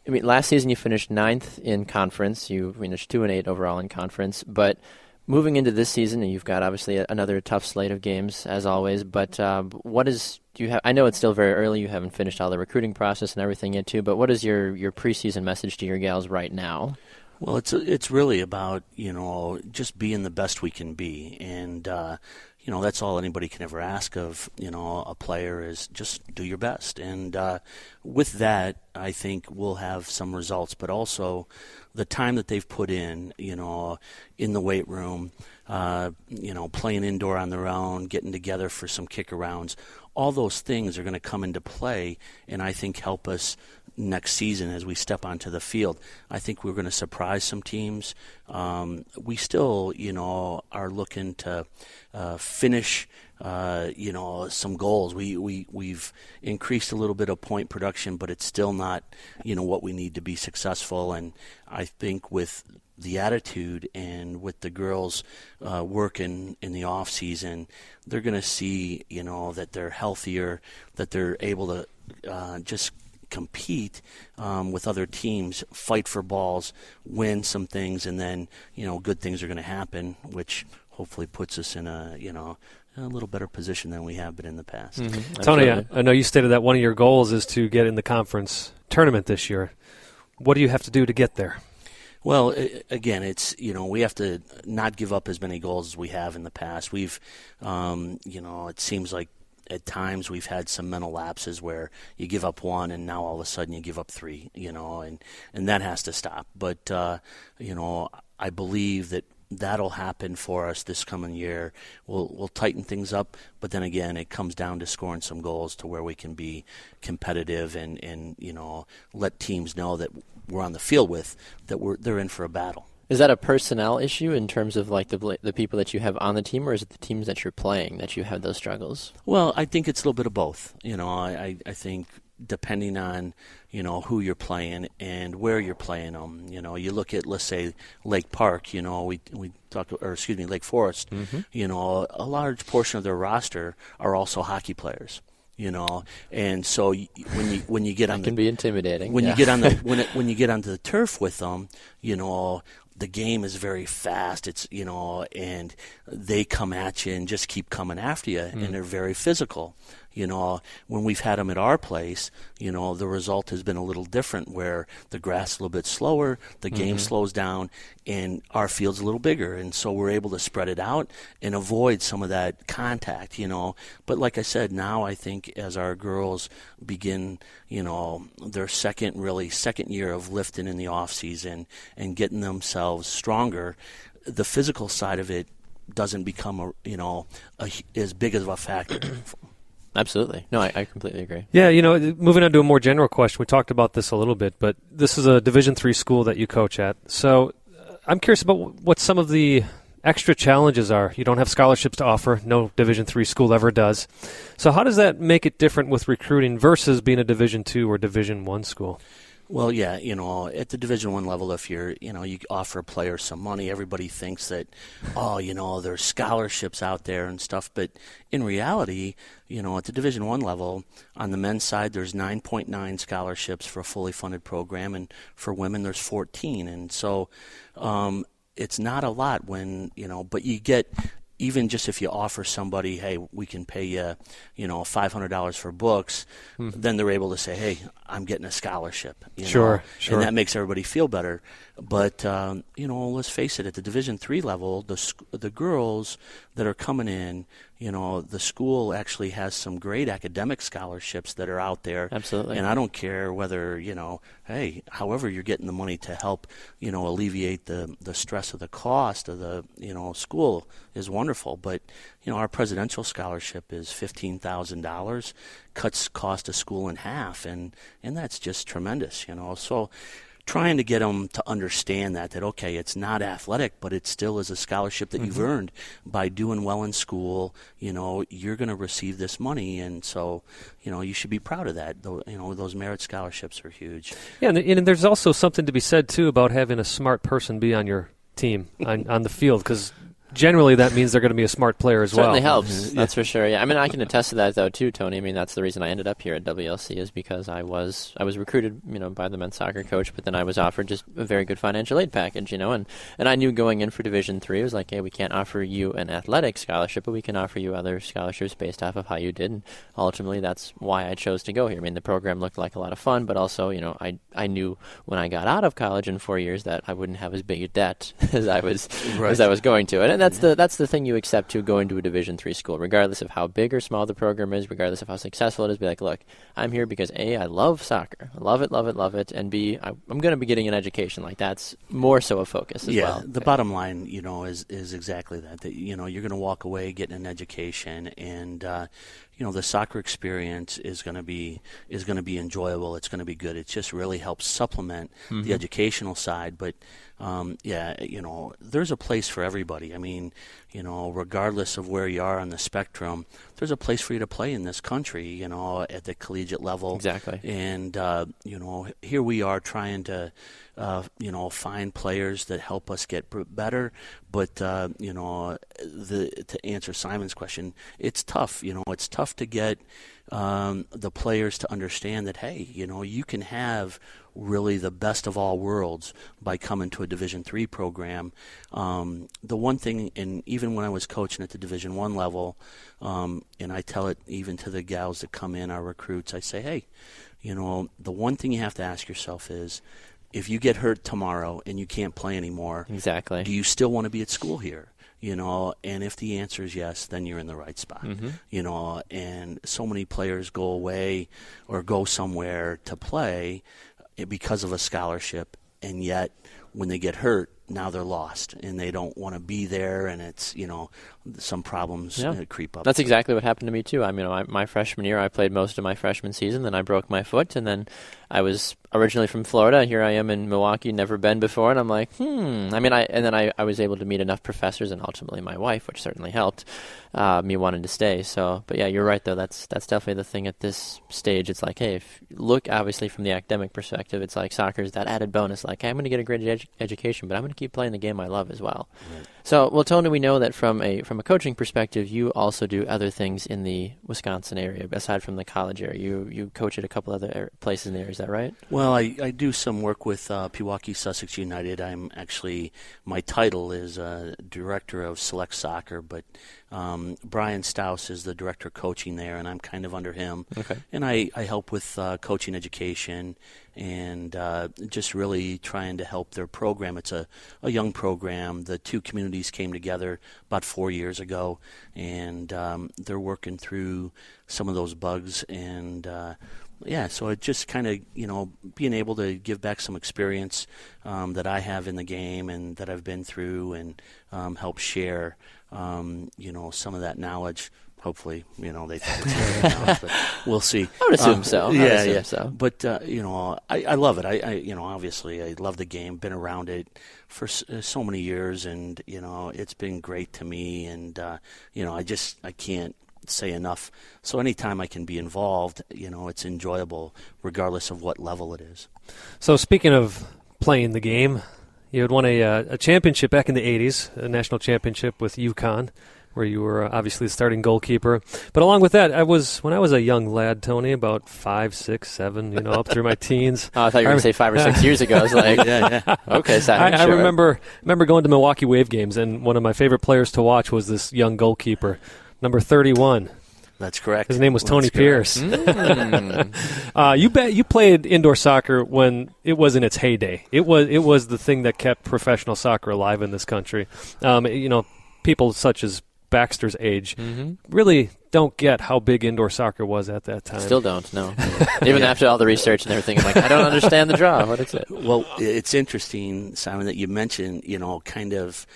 I mean, last season you finished 9th in conference. You finished 2-8 overall in conference. But moving into this season, and you've got obviously another tough slate of games as always. But do you have? I know it's still very early. You haven't finished all the recruiting process and everything yet, too. But what is your preseason message to your gals right now? Well, it's really about just being the best we can be, and that's all anybody can ever ask of a player is just do your best. And with that, I think we'll have some results, but also the time that they've put in the weight room, playing indoor on their own, getting together for some kick-arounds, all those things are going to come into play, and I think help us next season as we step onto the field. I think we're going to surprise some teams. We still, are looking to finish, some goals. We've increased a little bit of point production, but it's still not, what we need to be successful. And I think with the attitude and with the girls working in the off season, they're going to see, that they're healthier, that they're able to just compete with other teams, fight for balls, win some things, and then good things are going to happen, which hopefully puts us in a little better position than we have been in the past. Mm-hmm. Tony, I know you stated that one of your goals is to get in the conference tournament this year. What do you have to do to get there? Well, again, it's we have to not give up as many goals as we have in the past. We've it seems like at times we've had some mental lapses where you give up 1 and now all of a sudden you give up 3, and that has to stop. But, I believe that that'll happen for us this coming year. We'll tighten things up, but then again, it comes down to scoring some goals to where we can be competitive and let teams know that we're on the field with, that they're in for a battle. Is that a personnel issue in terms of like the people that you have on the team, or is it the teams that you're playing that you have those struggles? Well, I think it's a little bit of both. I think depending on, who you're playing and where you're playing them. You look at, let's say, Lake Park, we talked, or excuse me, Lake Forest, a large portion of their roster are also hockey players. And so when you get on, that can be intimidating. When you get on the when you get onto the turf with them, the game is very fast. It's and they come at you and just keep coming after you, and they're very physical. When we've had them at our place, the result has been a little different, where the grass is a little bit slower, the game slows down, and our field's a little bigger, and so we're able to spread it out and avoid some of that contact. But like I said, now I think as our girls begin, their second year of lifting in the off season and getting themselves stronger, the physical side of it doesn't become as big of a factor. Absolutely. No, I completely agree. Yeah, moving on to a more general question, we talked about this a little bit, but this is a Division III school that you coach at. So I'm curious about what some of the extra challenges are. You don't have scholarships to offer. No Division III school ever does. So how does that make it different with recruiting versus being a Division II or Division I school? Well, yeah, at the Division I level, if you offer a player some money, everybody thinks that, there's scholarships out there and stuff. But in reality, at the Division I level, on the men's side, there's 9.9 scholarships for a fully funded program, and for women, there's 14. And so it's not a lot but you get, even just if you offer somebody, hey, we can pay you, $500 for books, then they're able to say, hey, I'm getting a scholarship. Sure. And that makes everybody feel better. But, let's face it, at the Division III level, the girls that are coming in, the school actually has some great academic scholarships that are out there. Absolutely. And I don't care whether, however you're getting the money to help, alleviate the stress of the cost of the, school is wonderful. But, our presidential scholarship is $15,000, cuts cost of school in half, and that's just tremendous, So trying to get them to understand that okay, it's not athletic, but it still is a scholarship that you've earned by doing well in school. You're going to receive this money, and so you should be proud of that. Those merit scholarships are huge. Yeah, and there's also something to be said too about having a smart person be on your team on the field, because generally that means they're going to be a smart player as well. Certainly helps. That's for sure. Yeah, I mean, I can attest to that though too, Tony. I mean, that's the reason I ended up here at WLC, is because I was recruited, by the men's soccer coach, but then I was offered just a very good financial aid package, and I knew going in for Division III, it was like, hey, we can't offer you an athletic scholarship, but we can offer you other scholarships based off of how you did, and ultimately that's why I chose to go here. I mean, the program looked like a lot of fun, but also, I knew when I got out of college in 4 years that I wouldn't have as big a debt as I was going to, and that's the thing you accept to go into a Division III school, regardless of how big or small the program is, regardless of how successful it is. Be like, look, I'm here because A, I love soccer, I love it, and B, I'm going to be getting an education. Like, that's more so a focus as well. Yeah, the bottom line, is exactly that. That you're going to walk away getting an education, and the soccer experience is going to be enjoyable. It's going to be good. It just really helps supplement the educational side, but. There's a place for everybody. I mean, regardless of where you are on the spectrum, there's a place for you to play in this country, at the collegiate level. Exactly. And, here we are trying to, find players that help us get better. But, to answer Simon's question, it's tough. It's tough to get the players to understand that, hey, you can have really the best of all worlds by coming to a Division III program. The one thing, and even when I was coaching at the Division I level, and I tell it even to the gals that come in, our recruits, I say, hey, the one thing you have to ask yourself is, if you get hurt tomorrow and you can't play anymore, exactly, do you still want to be at school here? And if the answer is yes, then you're in the right spot. And so many players go away or go somewhere to play because of a scholarship, and yet when they get hurt, now they're lost and they don't want to be there, and it's some problems creep up. That's exactly what happened to me too. I mean, my freshman year, I played most of my freshman season, then I broke my foot, and then I was originally from Florida. Here I am in Milwaukee, never been before, and I'm like, I mean, I was able to meet enough professors and ultimately my wife, which certainly helped me wanting to stay. So, but yeah, you're right though. That's definitely the thing at this stage. It's like, hey, if you look obviously from the academic perspective, it's like soccer is that added bonus. Like, hey, I'm going to get a great education, but I'm going to keep playing the game I love as well. Right. So, well, Tony, we know that from a coaching perspective, you also do other things in the Wisconsin area aside from the college area. You coach at a couple other places in the area. Is that right? Well, I do some work with Pewaukee Sussex United. I'm actually, my title is Director of Select Soccer, but Brian Stouse is the Director of Coaching there, and I'm kind of under him. Okay. And I help with coaching education and just really trying to help their program. It's a young program. The two communities came together about 4 years ago, and they're working through some of those bugs and yeah, so it just kind of, being able to give back some experience that I have in the game and that I've been through and help share, some of that knowledge. Hopefully, they think it's very knowledge, but we'll see. I would assume so. Yeah. So. But, I love it. I obviously I love the game, been around it for so many years, and, it's been great to me. And, I can't say enough. So anytime I can be involved, it's enjoyable regardless of what level it is. So speaking of playing the game, you had won a championship back in the 80s, a national championship with UConn, where you were obviously the starting goalkeeper. But along with that, when I was a young lad, Tony, about 5, 6, 7, up through my teens. Oh, I thought you were going to say 5 or 6 years ago. I was like, yeah. Okay, so I remember going to Milwaukee Wave games, and one of my favorite players to watch was this young goalkeeper, number 31. That's correct. His name was Tony Pierce. You played indoor soccer when it was in its heyday. It was the thing that kept professional soccer alive in this country. People such as Baxter's age really don't get how big indoor soccer was at that time. Still don't, no. Even after all the research and everything, I'm like, I don't understand the draw. What is it? Well, it's interesting, Simon, that you mentioned, kind of,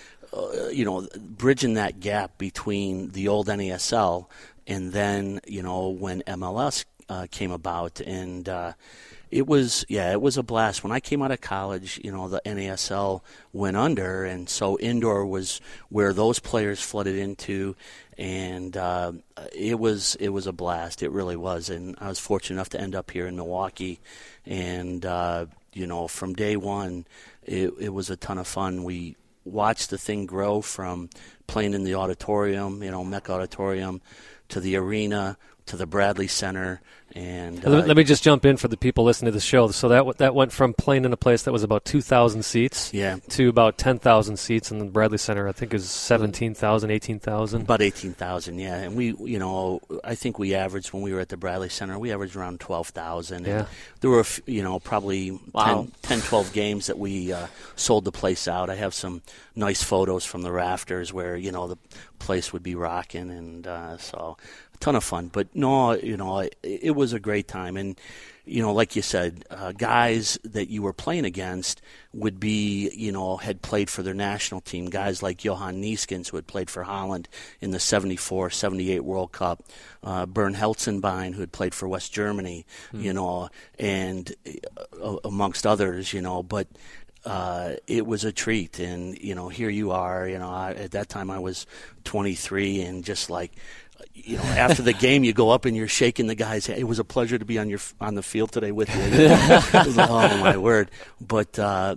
bridging that gap between the old NASL and then, when MLS came about. And it was a blast. When I came out of college, the NASL went under, and so indoor was where those players flooded into, and it was a blast. It really was. And I was fortunate enough to end up here in Milwaukee, and from day one, it was a ton of fun. We watched the thing grow from playing in the auditorium, Mech Auditorium, to the arena, to the Bradley Center. And let me just jump in for the people listening to the show. So that went from playing in a place that was about 2,000 seats to about 10,000 seats, and the Bradley Center I think is 17,000, 18,000. About 18,000, yeah. And we, I think we averaged when we were at the Bradley Center, we averaged around 12,000. Yeah. And there were probably 10, 12 games that we sold the place out. I have some nice photos from the rafters where the place would be rocking, and so a ton of fun. But no, it was a great time. And, like you said, guys that you were playing against would be, had played for their national team. Guys like Johan Nieskens, who had played for Holland in the 74, 78 World Cup. Bernd Heltzenbein, who had played for West Germany, and amongst others, but it was a treat. And, here you are, at that time I was 23, and just like, after the game, you go up and you're shaking the guy's hand. It was a pleasure to be on the field today with you. Oh my word! But our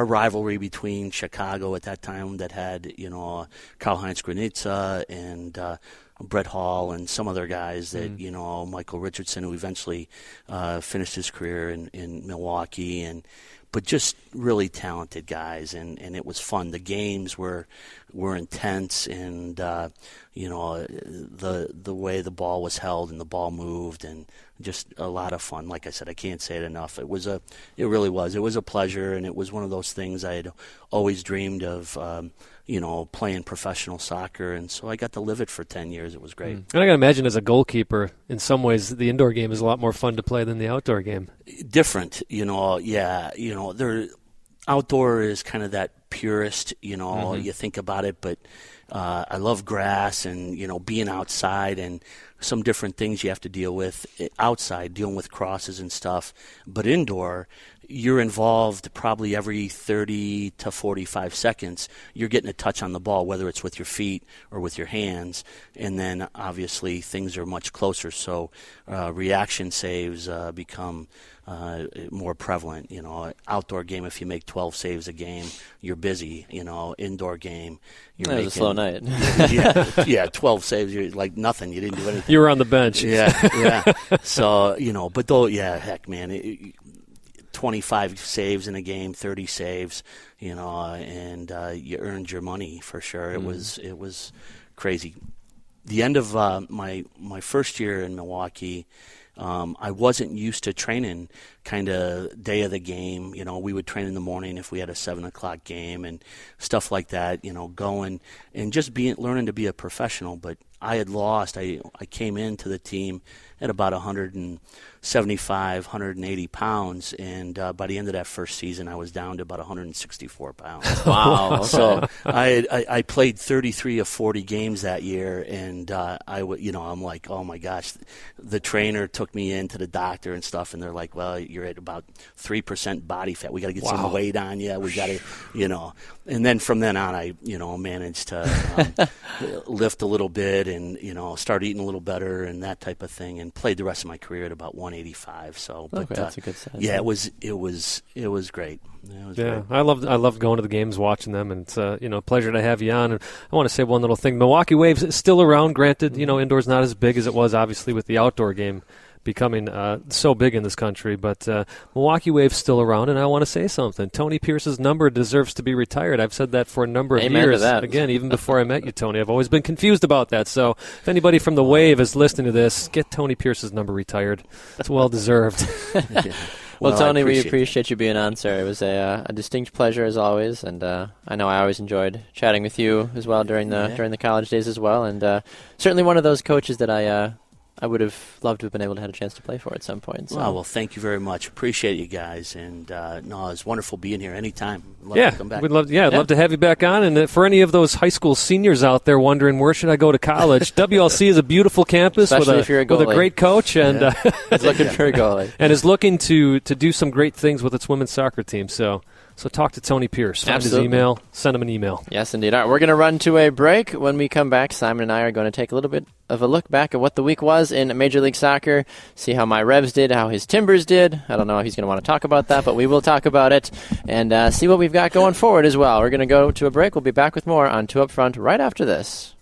rivalry between Chicago at that time that had Karl-Heinz Granitza and Brett Hall and some other guys that Michael Richardson, who eventually finished his career in Milwaukee, but just really talented guys, and it was fun. The games were intense, and the way the ball was held and the ball moved, and just a lot of fun. Like I said, I can't say it enough. It really was. It was a pleasure, and it was one of those things I had always dreamed of. Playing professional soccer, and so I got to live it for 10 years. It was great. And I can imagine as a goalkeeper, in some ways, the indoor game is a lot more fun to play than the outdoor game. Different, outdoor is kind of that purist, you think about it, but I love grass and, being outside and some different things you have to deal with outside, dealing with crosses and stuff. But indoor, you're involved probably every 30 to 45 seconds. You're getting a touch on the ball, whether it's with your feet or with your hands. And then, obviously, things are much closer. So reaction saves become more prevalent. Outdoor game, if you make 12 saves a game, you're busy. Indoor game, you're making... It was a slow night. yeah, 12 saves, you're like nothing. You didn't do anything. You were on the bench. Yeah. So, but though, heck, man, 25 saves in a game, 30 saves, and you earned your money for sure. It was crazy. The end of my first year in Milwaukee, I wasn't used to training kind of day of the game. We would train in the morning if we had a 7 o'clock game and stuff like that, going and just learning to be a professional. But I had lost. I came into the team at about 175, 180 pounds, and by the end of that first season, I was down to about 164 pounds. Wow! So I played 33 of 40 games that year, and I'm like, oh my gosh. The trainer took me in to the doctor and stuff, and they're like, well, you're at about 3% body fat. We got to get some weight on you. We got to, And then from then on, I managed to lift a little bit and start eating a little better and that type of thing, and played the rest of my career at about 185. So, but that's a good size. Yeah, it was great. Great. I loved going to the games, watching them, and it's a pleasure to have you on. And I want to say one little thing: Milwaukee Wave is still around. Granted, indoors not as big as it was, obviously, with the outdoor game becoming so big in this country, but Milwaukee Wave's still around, and I want to say something. Tony Pierce's number deserves to be retired. I've said that for a number of Amen years. to that. Again, even before I met you, Tony. I've always been confused about that. So if anybody from the Wave is listening to this, get Tony Pierce's number retired. It's well-deserved. Yeah. Well, Tony, we appreciate you being on, sir. It was a distinct pleasure as always, and I know I always enjoyed chatting with you as well during the college days as well, and certainly one of those coaches that I would have loved to have been able to have a chance to play for at some point. So. Well, thank you very much. Appreciate you guys, and it's wonderful being here anytime. Love to come back. I'd love to have you back on. And for any of those high school seniors out there wondering where should I go to college, WLC is a beautiful campus with a great coach, and is looking for a goalie, and is looking to do some great things with its women's soccer team. So talk to Tony Pierce. Find his email. Send him an email. Yes, indeed. All right, we're going to run to a break. When we come back, Simon and I are going to take a little bit of a look back at what the week was in Major League Soccer, see how my Revs did, how his Timbers did. I don't know if he's going to want to talk about that, but we will talk about it, and see what we've got going forward as well. We're going to go to a break. We'll be back with more on Two Up Front right after this.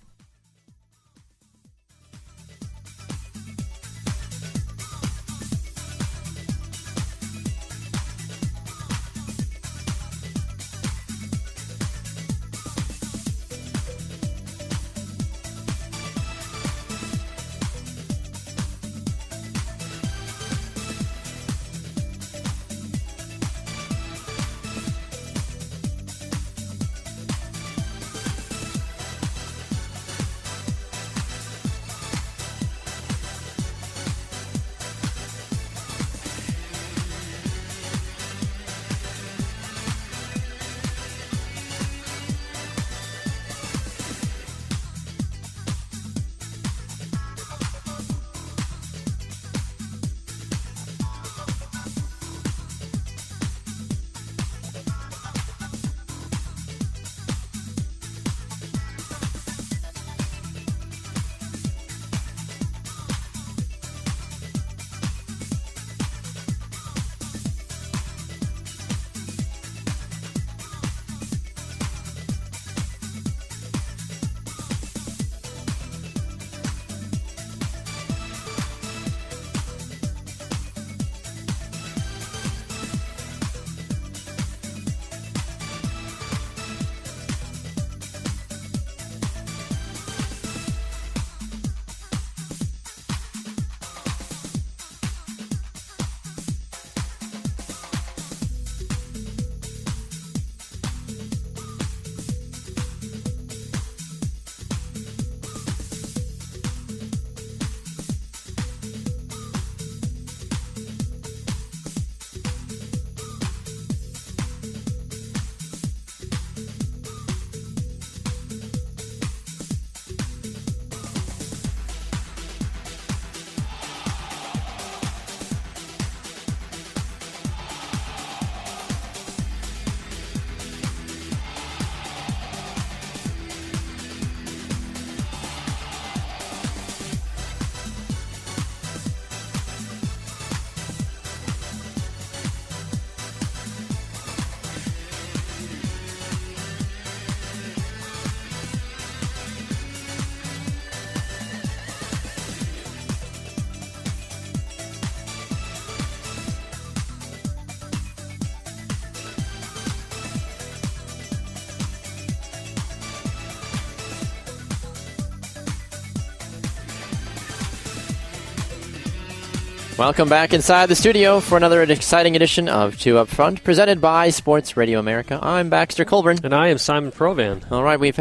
Welcome back inside the studio for another exciting edition of Two Up Front, presented by Sports Radio America. I'm Baxter Colburn. And I am Simon Provan. All right, we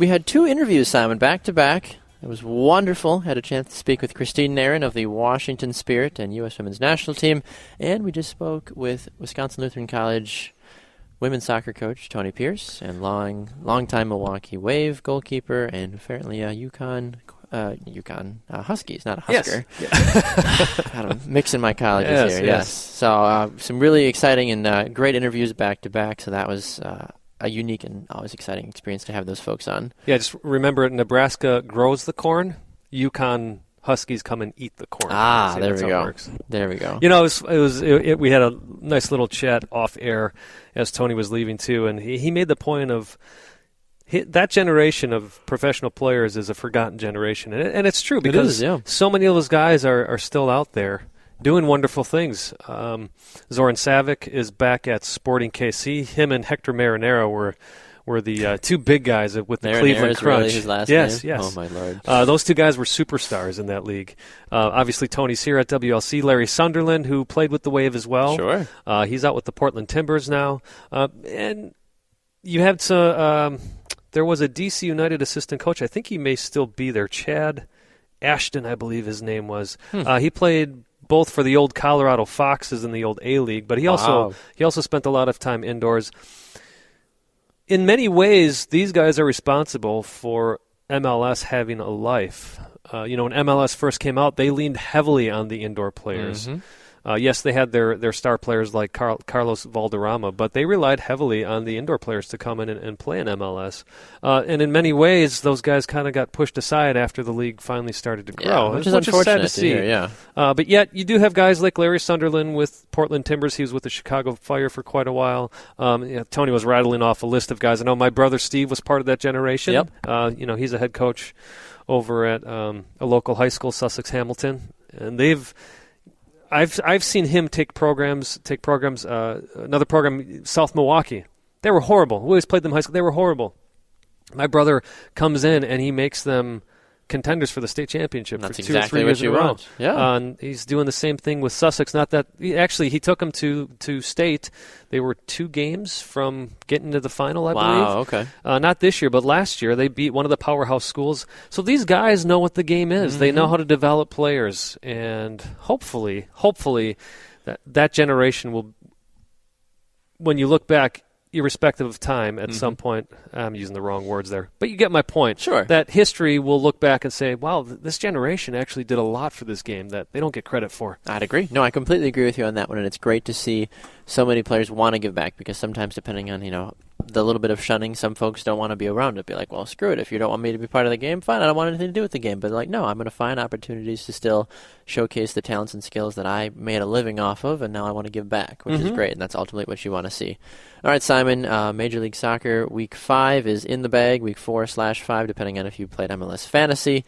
had two interviews, Simon, back to back. It was wonderful. Had a chance to speak with Christine Nairn of the Washington Spirit and U.S. Women's National Team, and we just spoke with Wisconsin Lutheran College women's soccer coach Tony Pierce and longtime Milwaukee Wave goalkeeper and apparently a UConn Huskies, not a Husker. Yes. God, I'm mixing my colleges here. Yes. So some really exciting and great interviews back to back. So that was a unique and always exciting experience to have those folks on. Yeah, just remember, Nebraska grows the corn. UConn Huskies come and eat the corn. So there we go. There we go. You know, we had a nice little chat off air as Tony was leaving too, and he made the point of that generation of professional players is a forgotten generation, and it's true because so many of those guys are still out there doing wonderful things. Zoran Savic is back at Sporting KC. Him and Hector Marinero were the two big guys with the Cleveland Crunch. Really his last name? Yes. Oh, my Lord. Those two guys were superstars in that league. Obviously, Tony's here at WLC. Larry Sunderland, who played with the Wave as well. Sure. He's out with the Portland Timbers now. And you had there was a DC United assistant coach. I think he may still be there. Chad Ashton, I believe his name was. He played both for the old Colorado Foxes and the old A-League, but he also spent a lot of time indoors. In many ways, these guys are responsible for MLS having a life. When MLS first came out, they leaned heavily on the indoor players. Mm-hmm. Yes, they had their star players like Carlos Valderrama, but they relied heavily on the indoor players to come in and play in MLS. And in many ways, those guys kind of got pushed aside after the league finally started to grow, which is unfortunate sad to see. Hear, but yet, you do have guys like Larry Sunderland with Portland Timbers. He was with the Chicago Fire for quite a while. Tony was rattling off a list of guys. I know my brother Steve was part of that generation. Yep. He's a head coach over at a local high school, Sussex Hamilton, and I've seen him take programs. Another program, South Milwaukee. They were horrible. We always played them in high school. They were horrible. My brother comes in and he makes them contenders for the state championship for 2 or 3 years in a row. Yeah. And he's doing the same thing with Sussex. Not that he took them to state. They were 2 games from getting to the final, I believe. Wow, okay. Not this year, but last year they beat one of the powerhouse schools. So these guys know what the game is. Mm-hmm. They know how to develop players, and hopefully that generation will, when you look back, irrespective of time, at some point, I'm using the wrong words there, but you get my point. Sure. That history will look back and say, wow, this generation actually did a lot for this game that they don't get credit for. I'd agree. No, I completely agree with you on that one, and it's great to see so many players want to give back, because sometimes depending on, the little bit of shunning, some folks don't want to be around it. Be like, well, screw it. If you don't want me to be part of the game, fine. I don't want anything to do with the game. But like, no, I'm going to find opportunities to still showcase the talents and skills that I made a living off of, and now I want to give back, which is great, and that's ultimately what you want to see. All right, Simon, Major League Soccer, Week 5 is in the bag, Week 4/5, depending on if you played MLS Fantasy.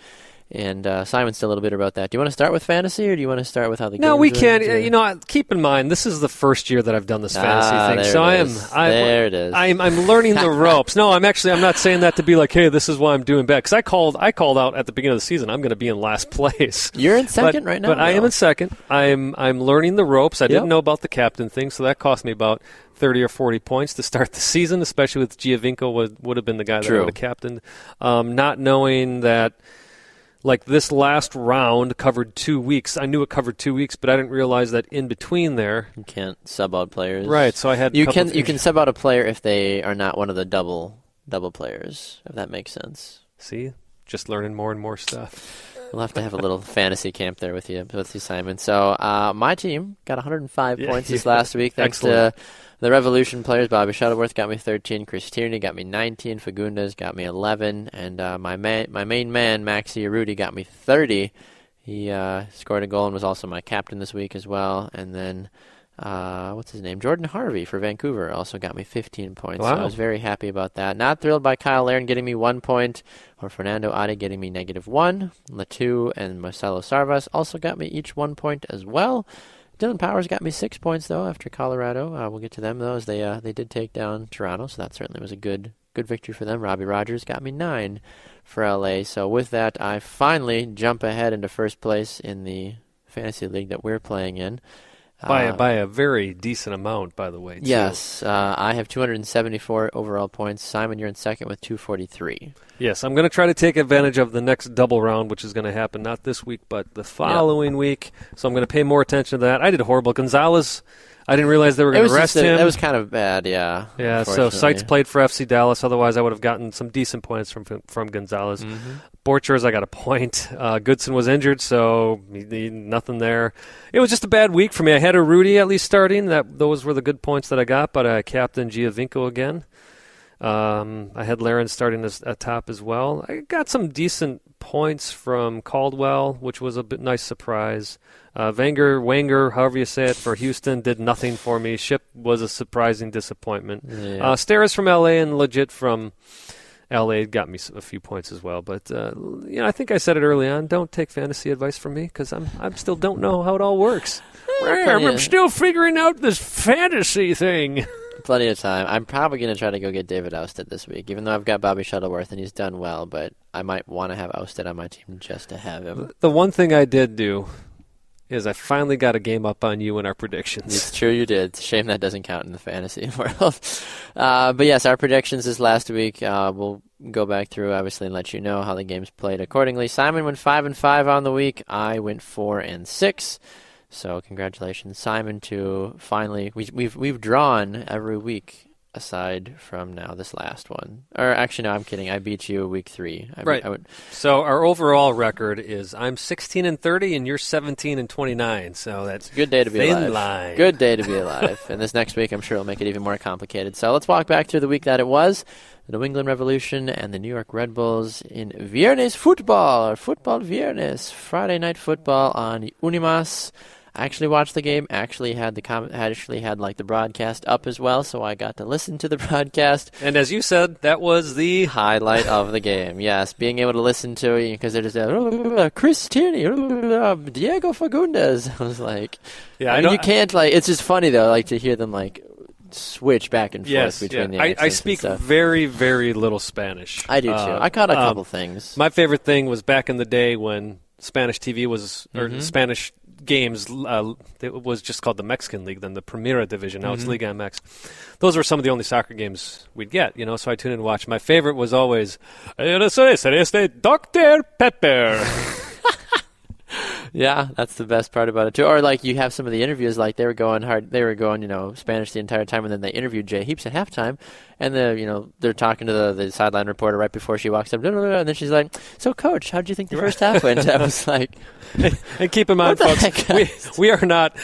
And Simon's still a little bitter about that. Do you want to start with fantasy, or do you want to start with how the game? No, we can. Keep in mind, this is the first year that I've done this fantasy thing, so there it is. I'm learning the ropes. No, I'm not saying that to be like, hey, this is why I'm doing bad. Because I called out at the beginning of the season, I'm going to be in last place. You're in second right now. But I am in second. I'm learning the ropes. I didn't know about the captain thing, so that cost me about 30 or 40 points to start the season, especially with Giovinco would have been the guy that I would have captained. Not knowing that. Like this last round covered 2 weeks. I knew it covered 2 weeks, but I didn't realize that in between there you can't sub out players. Right, so I had you can sub out a player if they are not one of the double players, if that makes sense. See, just learning more and more stuff. We'll have to have a little fantasy camp there with you, Simon. So my team got 105 points this last week, thanks to the Revolution players. Bobby Shuttleworth got me 13, Chris Tierney got me 19, Fagundes got me 11, and my main man, Maxi Arudi, got me 30. He scored a goal and was also my captain this week as well. And then, what's his name? Jordan Harvey for Vancouver also got me 15 points. Wow. So I was very happy about that. Not thrilled by Kyle Larin getting me 1 point, or Fernando Ade getting me -1. Latu and Marcelo Sarvas also got me each 1 point as well. Dylan Powers got me 6 points, though, after Colorado. We'll get to them, though, as they did take down Toronto, so that certainly was a good victory for them. Robbie Rogers got me 9 for LA. So with that, I finally jump ahead into first place in the fantasy league that we're playing in. By a very decent amount, by the way. Too. Yes. I have 274 overall points. Simon, you're in second with 243. Yes, I'm going to try to take advantage of the next double round, which is going to happen not this week, but the following week. So I'm going to pay more attention to that. I did horrible. Gonzalez, I didn't realize they were going to rest him. That was kind of bad, yeah. Yeah, so Seitz played for FC Dallas. Otherwise, I would have gotten some decent points from Gonzalez. Mm-hmm. Borchers, I got a point. Goodson was injured, so nothing there. It was just a bad week for me. I had a Rudy at least starting. Those were the good points that I got, but I captained Giovinco again. I had Laren starting at top as well. I got some decent points from Caldwell, which was a nice surprise. Wanger, however you say it, for Houston, did nothing for me. Ship was a surprising disappointment. Yeah. Steris from L.A. and Legit from L.A. got me a few points as well. But, I think I said it early on. Don't take fantasy advice from me because I still don't know how it all works. I'm still figuring out this fantasy thing. Plenty of time. I'm probably going to try to go get David Ousted this week, even though I've got Bobby Shuttleworth and he's done well, but I might want to have Ousted on my team just to have him. The one thing I did do is I finally got a game up on you in our predictions. It's true you did. It's a shame that doesn't count in the fantasy world. But yes, our predictions this last week. We'll go back through, obviously, and let you know how the games played accordingly. Simon went 5-5 on the week. I went 4-6. So congratulations, Simon, to finally we've drawn every week aside from now this last one. Or actually, no, I'm kidding. I beat you week 3. Right. So our overall record is I'm 16-30 and you're 17-29. So that's a good day to be alive. Line. Good day to be alive. And this next week, I'm sure, will make it even more complicated. So let's walk back through the week that it was. The New England Revolution and the New York Red Bulls in Viernes Football, or Football Viernes, Friday Night Football on Unimas. I actually watched the game. Actually had the broadcast up as well, so I got to listen to the broadcast. And as you said, that was the highlight of the game. Yes, being able to listen to it because it is Chris Tierney, Diego Fagundes. I was like, yeah, I mean, you can't It's just funny though, to hear them switch back and forth between the accents. I speak very, very little Spanish. I do too. I caught a couple things. My favorite thing was back in the day when Spanish TV was or Spanish games, it was just called the Mexican League, then the Primera Division. Now it's Liga MX. Those were some of the only soccer games we'd get, so I tuned in and watched. My favorite was always, Dr. Pepper. Yeah, that's the best part about it, too. Or, you have some of the interviews, they were going hard. They were going, Spanish the entire time, and then they interviewed Jay Heaps at halftime, and they're talking to the sideline reporter right before she walks up, and then she's like, "So, Coach, how did you think the first half went?" I was like... And keep in mind, folks, we are not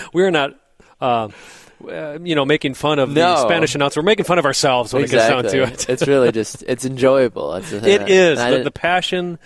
making fun of the Spanish announcer. We're making fun of ourselves when it gets down to it. It's really just, it's enjoyable. It is. The passion...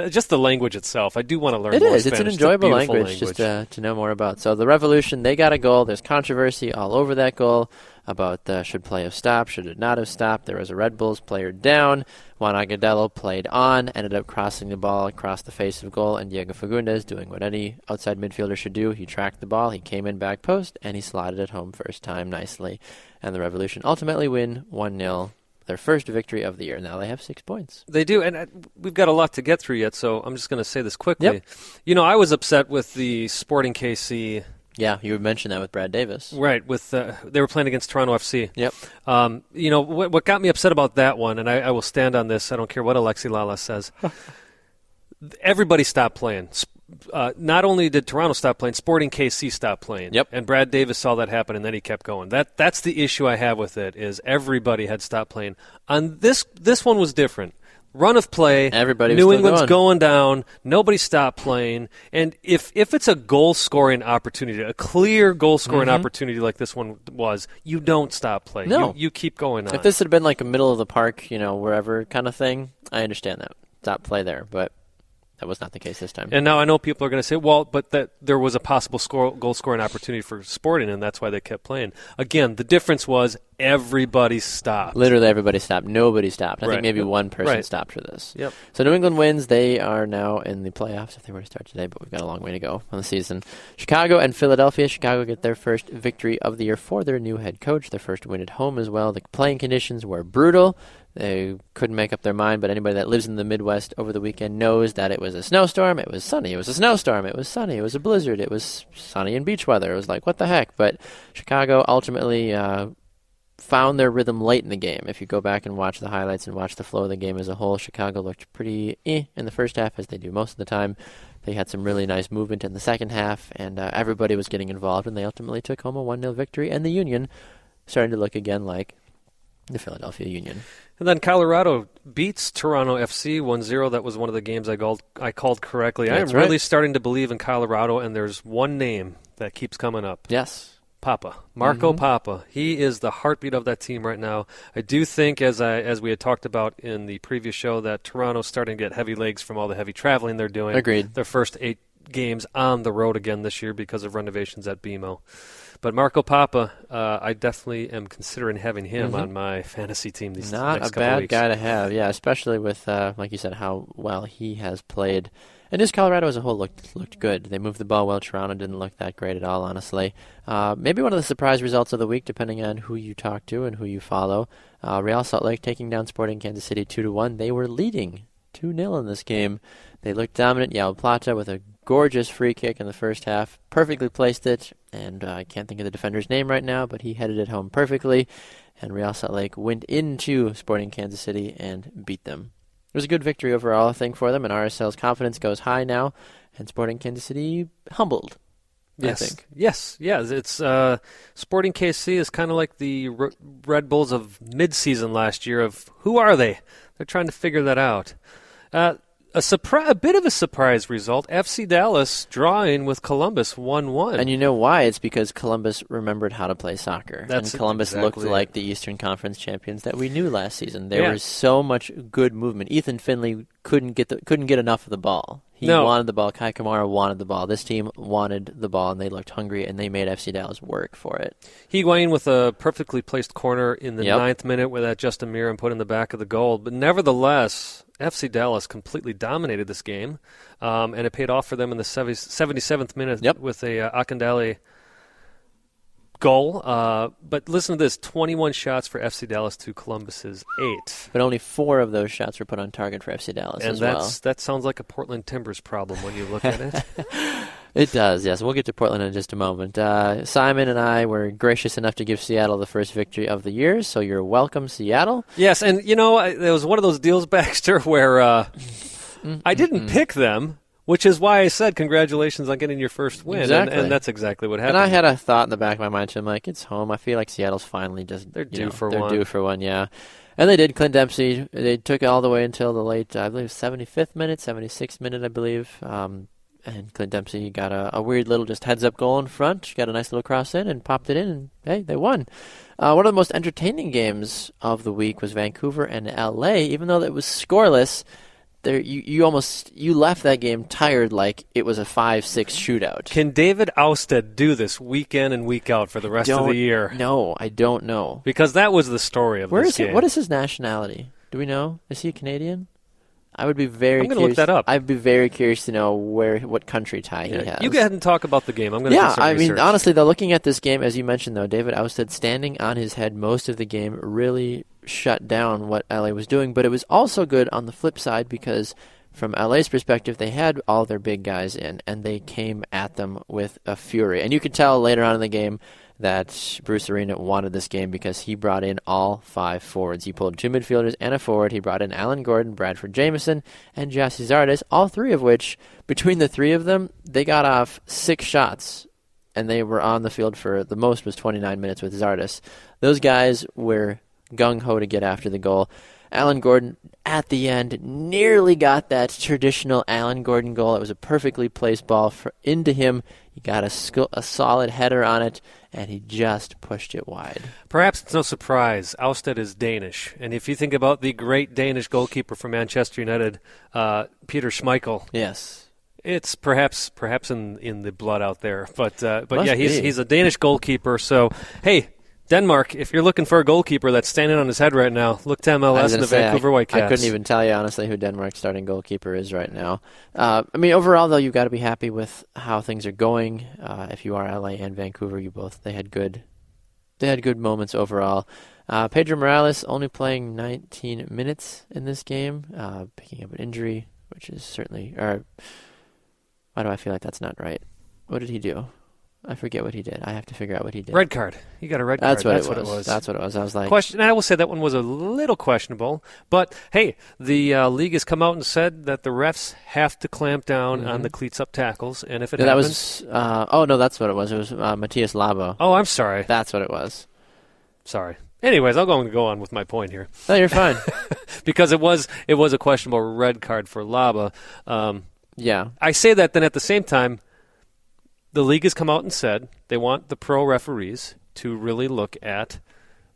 Just the language itself. I do want to learn more Spanish. It's an enjoyable language just to know more about. So the Revolution, they got a goal. There's controversy all over that goal about should play have stopped, should it not have stopped. There was a Red Bulls player down. Juan Agudelo played on, ended up crossing the ball across the face of goal, and Diego Fagundes, doing what any outside midfielder should do, he tracked the ball, he came in back post, and he slotted it home first time nicely. And the Revolution ultimately win 1-0. Their first victory of the year. Now they have 6 points. They do, and we've got a lot to get through yet, so I'm just going to say this quickly. Yep. I was upset with the Sporting KC. Yeah, you mentioned that with Brad Davis. Right, they were playing against Toronto FC. Yep. What got me upset about that one, and I will stand on this, I don't care what Alexi Lala says, everybody stopped playing. Not only did Toronto stop playing, Sporting KC stopped playing. Yep. And Brad Davis saw that happen, and then he kept going. That's the issue I have with it, is everybody had stopped playing. On this one was different. Run of play, New England's going down, nobody stopped playing, and if it's a goal-scoring opportunity, a clear goal-scoring opportunity like this one was, you don't stop playing. No. You keep going on. If this had been a middle of the park, wherever kind of thing, I understand that. Stop play there, but... that was not the case this time. And now I know people are going to say, well, but that there was a possible goal-scoring opportunity for Sporting, and that's why they kept playing. Again, the difference was everybody stopped. Literally everybody stopped. Nobody stopped. I think maybe one person stopped for this. Yep. So New England wins. They are now in the playoffs if they were to start today, but we've got a long way to go on the season. Chicago and Philadelphia. Chicago get their first victory of the year for their new head coach, their first win at home as well. The playing conditions were brutal. They couldn't make up their mind, but anybody that lives in the Midwest over the weekend knows that it was a snowstorm, it was sunny, it was a snowstorm, it was sunny, it was a blizzard, it was sunny and beach weather. It was like, what the heck? But Chicago ultimately found their rhythm late in the game. If you go back and watch the highlights and watch the flow of the game as a whole, Chicago looked pretty in the first half, as they do most of the time. They had some really nice movement in the second half, and everybody was getting involved, and they ultimately took home a 1-0 victory, and the Union starting to look again like the Philadelphia Union. And then Colorado beats Toronto FC 1-0. That was one of the games I called correctly. I am really starting to believe in Colorado, and there's one name that keeps coming up. Yes. Papa. Marco Papa. He is the heartbeat of that team right now. I do think, as we had talked about in the previous show, that Toronto's starting to get heavy legs from all the heavy traveling they're doing. Agreed. Their first 8 games on the road again this year because of renovations at BMO. But Marco Papa, I definitely am considering having him on my fantasy team these next couple weeks. Not a bad guy to have, yeah, especially with, like you said, how well he has played. And just Colorado as a whole looked good. They moved the ball well. Toronto didn't look that great at all, honestly. Maybe one of the surprise results of the week, depending on who you talk to and who you follow. Real Salt Lake taking down Sporting Kansas City 2-1. They were leading 2-0 in this game. They looked dominant. Yao Plata with a gorgeous free kick in the first half. Perfectly placed it. And I can't think of the defender's name right now, but he headed it home perfectly. And Real Salt Lake went into Sporting Kansas City and beat them. It was a good victory overall, I think, for them, and RSL's confidence goes high now, and Sporting Kansas City humbled, I think. Yes, it's Sporting KC is kind of like the Red Bulls of mid-season last year of who are they? They're trying to figure that out. A bit of a surprise result, FC Dallas drawing with Columbus 1-1. And you know why? It's because Columbus remembered how to play soccer. And Columbus looked like the Eastern Conference champions that we knew last season. There was so much good movement. Ethan Finley couldn't get enough of the ball. He wanted the ball. Kai Kamara wanted the ball. This team wanted the ball, and they looked hungry, and they made FC Dallas work for it. Higuain with a perfectly placed corner in the 9th minute with that Justin Meram put in the back of the goal. But nevertheless, FC Dallas completely dominated this game, and it paid off for them in the 77th minute with a Akindele goal. But listen to this, 21 shots for FC Dallas to Columbus's 8. But only 4 of those shots were put on target for FC Dallas as well. And that sounds like a Portland Timbers problem when you look at it. It does, yes. We'll get to Portland in just a moment. Simon and I were gracious enough to give Seattle the first victory of the year, so you're welcome, Seattle. Yes, and it was one of those deals, Baxter, where I didn't pick them, which is why I said congratulations on getting your first win. Exactly. And that's exactly what happened. And I had a thought in the back of my mind, too. I'm like, it's home. I feel like Seattle's finally just... They're due for one, yeah. And they did. Clint Dempsey, they took it all the way until the late, I believe, 75th minute, 76th minute, I believe. And Clint Dempsey got a weird little just heads-up goal in front, got a nice little cross in and popped it in, and hey, they won. One of the most entertaining games of the week was Vancouver and L.A., even though it was scoreless. You left that game tired like it was a 5-6 shootout. Can David Ousted do this week in and week out for the rest of the year? No, I don't know. Because that was the story of this game. What is his nationality? Do we know? Is he a Canadian? I would be very curious. I'm going to look that up. I'd be very curious to know what country tie he has. You go ahead and talk about the game. I'm going to do some research. I mean, honestly, though, looking at this game, as you mentioned, though, David Ousted standing on his head most of the game really shut down what LA was doing. But it was also good on the flip side because from LA's perspective, they had all their big guys in, and they came at them with a fury. And you could tell later on in the game that Bruce Arena wanted this game because he brought in all 5 forwards. He pulled 2 midfielders and a forward. He brought in Alan Gordon, Bradford Jameson, and Jesse Zardes, all 3 of which, between the 3 of them, they got off 6 shots, and they were on the field for the most was 29 minutes with Zardes. Those guys were gung-ho to get after the goal. Alan Gordon, at the end, nearly got that traditional Alan Gordon goal. It was a perfectly placed ball into him. He got a solid header on it, and he just pushed it wide. Perhaps it's no surprise. Ousted is Danish. And if you think about the great Danish goalkeeper from Manchester United, Peter Schmeichel. Yes. It's perhaps in the blood out there. But yeah, he's a Danish goalkeeper. So, hey, Denmark, if you're looking for a goalkeeper that's standing on his head right now, look to MLS and the Vancouver Whitecaps. I couldn't even tell you, honestly, who Denmark's starting goalkeeper is right now. I mean, overall, though, you've got to be happy with how things are going. If you are LA and Vancouver, they had good moments overall. Pedro Morales only playing 19 minutes in this game, picking up an injury, which is certainly... why do I feel like that's not right? What did he do? I forget what he did. I have to figure out what he did. Red card. He got a red card. That's what it was. That's what it was. I was like... I will say that one was a little questionable. But, hey, the league has come out and said that the refs have to clamp down on the cleats-up tackles. And if it happens... that's what it was. It was Matias Labo. Oh, I'm sorry. That's what it was. Sorry. Anyways, I'll go on with my point here. No, you're fine. Because it was a questionable red card for Laba. Yeah. I say that, then at the same time, the league has come out and said they want the pro referees to really look at.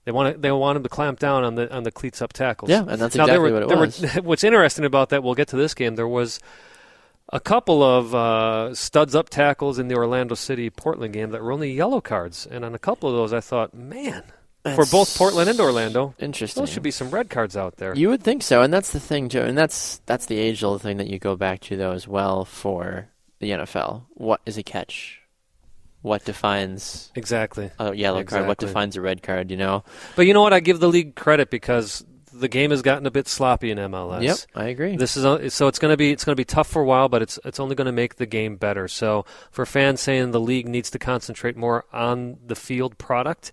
They want them to clamp down on the cleats up tackles. Yeah, and that's exactly what it was. What's interesting about that, we'll get to this game. There was a couple of studs up tackles in the Orlando City Portland game that were only yellow cards, and on a couple of those, I thought, man. For both Portland and Orlando, interesting. Those should be some red cards out there. You would think so, and that's the thing, Joe. And that's the age-old thing that you go back to, though, as well for the NFL. What is a catch? What defines exactly a yellow card? What defines a red card? But you know what? I give the league credit because the game has gotten a bit sloppy in MLS. Yep, I agree. So it's going to be tough for a while, but it's only going to make the game better. So for fans saying the league needs to concentrate more on the field product,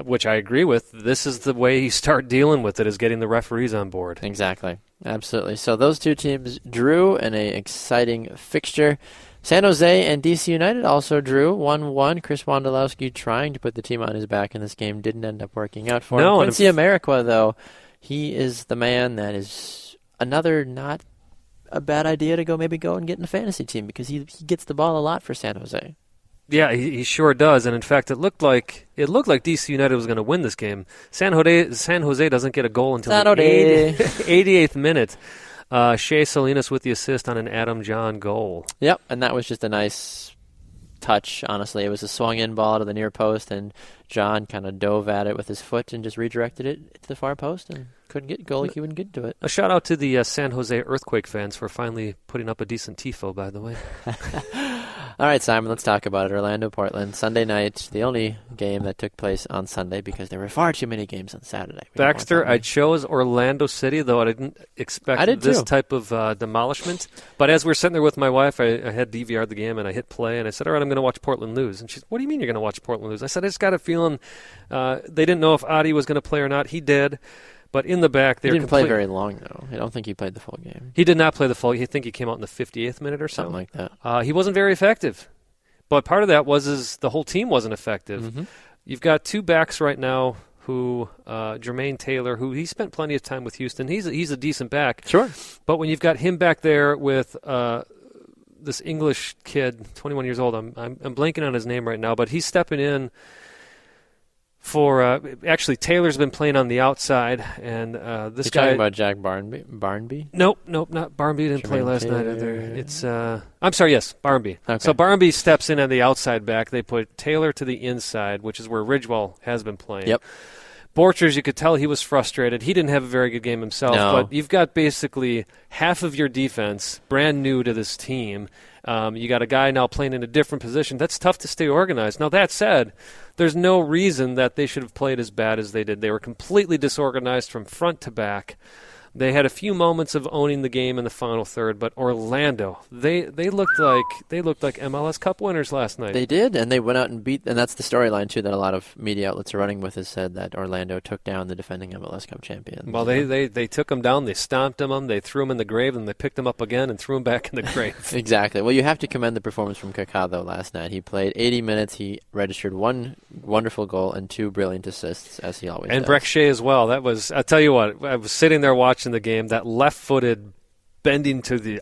which I agree with, this is the way you start dealing with it, is getting the referees on board. Exactly, absolutely. So those two teams drew in an exciting fixture. San Jose and DC United also drew 1-1. Chris Wondolowski trying to put the team on his back in this game didn't end up working out for him. Quincy Amarikwa, though, he is the man that is another not a bad idea to go and get in a fantasy team because he gets the ball a lot for San Jose. Yeah, he sure does. And in fact, it looked like DC United was going to win this game. San Jose doesn't get a goal until the 88th minute. Shea Salinas with the assist on an Adam John goal. Yep, and that was just a nice touch, honestly. It was a swung-in ball to the near post, and John kind of dove at it with his foot and just redirected it to the far post and couldn't get goalie. He wouldn't get to it. A shout-out to the San Jose Earthquake fans for finally putting up a decent tifo, by the way. All right, Simon, let's talk about it. Orlando, Portland, Sunday night, the only game that took place on Sunday because there were far too many games on Saturday. Baxter, I chose Orlando City, though I didn't expect this type of demolishment. But as we were sitting there with my wife, I had DVR'd the game, and I hit play, and I said, all right, I'm going to watch Portland lose. And she said, what do you mean you're going to watch Portland lose? I said, I just got a feeling they didn't know if Adi was going to play or not. He did. But in the back, he didn't play very long, though. I don't think he played the full game. He did not play the full. I think he came out in the 58th minute or something like that. He wasn't very effective. But part of that was the whole team wasn't effective. Mm-hmm. You've got two backs right now who Jermaine Taylor, who he spent plenty of time with Houston. He's a decent back. Sure. But when you've got him back there with this English kid, 21 years old, I'm blanking on his name right now, but he's stepping in. Actually, Taylor's been playing on the outside, and this You're guy. Talking about Jack Barnby? Nope, not Barnby. Didn't play last night either. It's I'm sorry, yes, Barnby. Okay. So Barnby steps in on the outside back. They put Taylor to the inside, which is where Ridgewell has been playing. Yep. Borchers, you could tell he was frustrated. He didn't have a very good game himself, but you've got basically half of your defense brand new to this team. You got a guy now playing in a different position. That's tough to stay organized. Now, that said, there's no reason that they should have played as bad as they did. They were completely disorganized from front to back. They had a few moments of owning the game in the final third, but Orlando, they looked like MLS Cup winners last night. They did, and they went out and beat, and that's the storyline too that a lot of media outlets are running with, has said that Orlando took down the defending MLS Cup champions. Well, they took them down, they stomped them, they threw them in the grave, and they picked them up again and threw them back in the grave. Exactly. Well, you have to commend the performance from Kaká, though, last night. He played 80 minutes, he registered one wonderful goal and two brilliant assists, as he always does. And Breck Shea as well. That was, I'll tell you what, I was sitting there watching the game, that left-footed bending to the,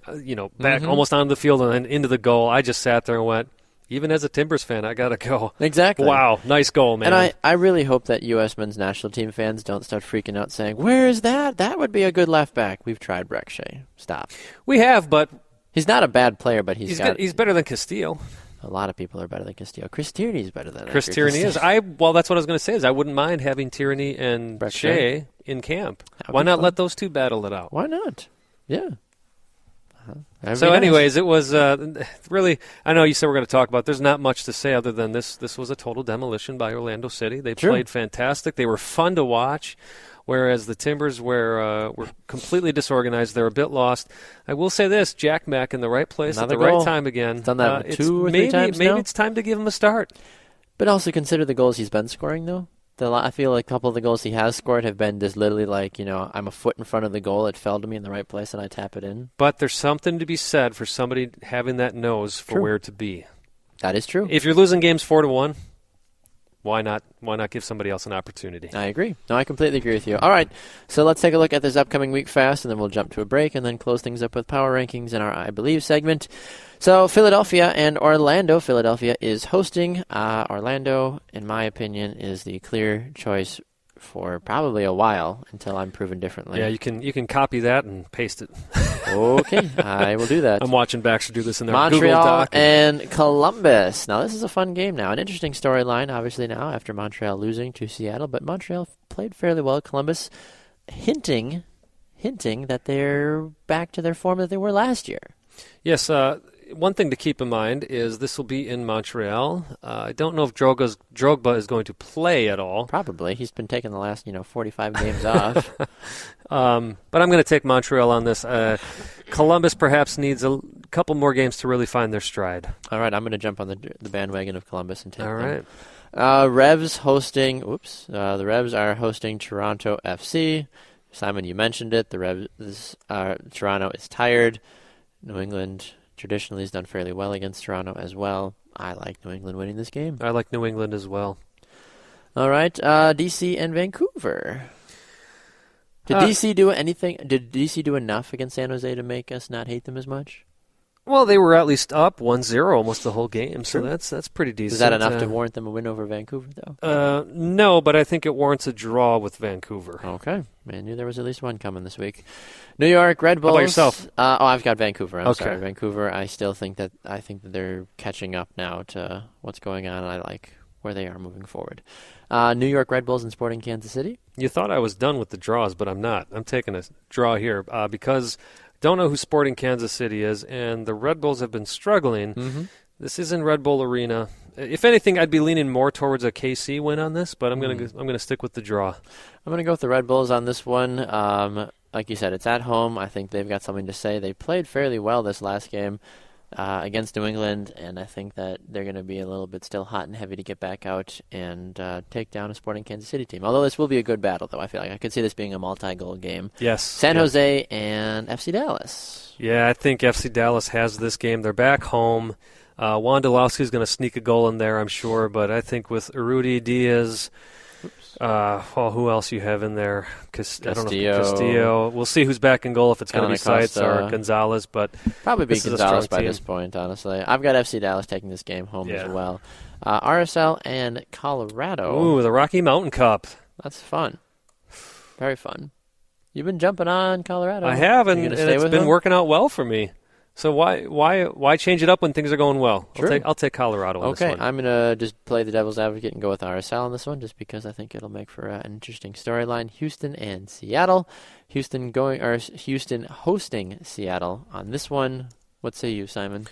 back almost onto the field and then into the goal. I just sat there and went, even as a Timbers fan, I got to go. Exactly. Wow, nice goal, man. And I really hope that U.S. men's national team fans don't start freaking out saying, where is that? That would be a good left back. We've tried Breck Shea. Stop. We have, but... He's not a bad player, but he's better than Castillo. A lot of people are better than Castillo. Chris Tierney is better than Chris Tierney is. Well, that's what I was going to say. Is I wouldn't mind having Tierney and Shea in camp. Why not let those two battle it out? Why not? Yeah. So, anyways, it was really. I know you said we're going to talk about. There's not much to say other than this. This was a total demolition by Orlando City. They played fantastic. They were fun to watch. Whereas the Timbers were completely disorganized. They're a bit lost. I will say this: Jack Mack in the right place at the right time again. Done that 2 or 3 times now? Maybe it's time to give him a start. But also consider the goals he's been scoring, though. I feel like a couple of the goals he has scored have been just literally like, I'm a foot in front of the goal. It fell to me in the right place, and I tap it in. But there's something to be said for somebody having that nose for where to be. That is true. If you're losing games 4-1, why not give somebody else an opportunity? I agree. No, I completely agree with you. All right, so let's take a look at this upcoming week fast, and then we'll jump to a break and then close things up with Power Rankings in our I Believe segment. So Philadelphia and Orlando. Philadelphia is hosting. Orlando, in my opinion, is the clear choice for probably a while until I'm proven differently. Yeah, you can copy that and paste it. Okay, I will do that. I'm watching Baxter do this in their Montreal Google Doc. and Columbus. Now, this is a fun game now. An interesting storyline, obviously, now after Montreal losing to Seattle. But Montreal played fairly well. Columbus hinting that they're back to their form that they were last year. Yes, one thing to keep in mind is this will be in Montreal. I don't know if Drogba is going to play at all. Probably. He's been taking the last 45 games off. But I'm going to take Montreal on this. Columbus perhaps needs a couple more games to really find their stride. All right, I'm going to jump on the bandwagon of Columbus and take them. All right. Revs hosting. The Revs are hosting Toronto FC. Simon, you mentioned it. The Revs. Toronto is tired. New England traditionally has done fairly well against Toronto as well. I like New England winning this game. I like New England as well. All right, DC and Vancouver. Did DC do anything? Did DC do enough against San Jose to make us not hate them as much? Well, they were at least up 1-0 almost the whole game, so that's pretty decent. Is that enough to warrant them a win over Vancouver, though? No, but I think it warrants a draw with Vancouver. Okay. I knew there was at least one coming this week. New York Red Bulls. How about yourself? I've got Vancouver. I'm okay. sorry, Vancouver. I still think that they're catching up now to what's going on, and I like where they are moving forward. New York Red Bulls and Sporting Kansas City. You thought I was done with the draws, but I'm not. I'm taking a draw here because don't know who Sporting Kansas City is, and the Red Bulls have been struggling. Mm-hmm. This is in Red Bull Arena. If anything, I'd be leaning more towards a KC win on this, but I'm gonna stick with the draw. I'm gonna go with the Red Bulls on this one. Like you said, it's at home. I think they've got something to say. They played fairly well this last game against New England, and I think that they're going to be a little bit still hot and heavy to get back out and take down a Sporting Kansas City team. Although this will be a good battle, though. I feel like I could see this being a multi-goal game. Yes. San Jose and FC Dallas. Yeah, I think FC Dallas has this game. They're back home. Wondolowski's going to sneak a goal in there, I'm sure, but I think with Urruti, Diaz, who else you have in there? Castillo. We'll see who's back in goal, if it's going to be Seitz or Gonzalez, but probably be Gonzalez by this point, honestly. I've got FC Dallas taking this game home as well. RSL and Colorado. Ooh, the Rocky Mountain Cup. That's fun. Very fun. You've been jumping on Colorado. I have, and it's been working out well for me. So why change it up when things are going well? True. I'll take Colorado on this one. Okay, I'm going to just play the devil's advocate and go with RSL on this one just because I think it'll make for an interesting storyline. Houston and Seattle. Houston hosting Seattle on this one. What say you, Simon?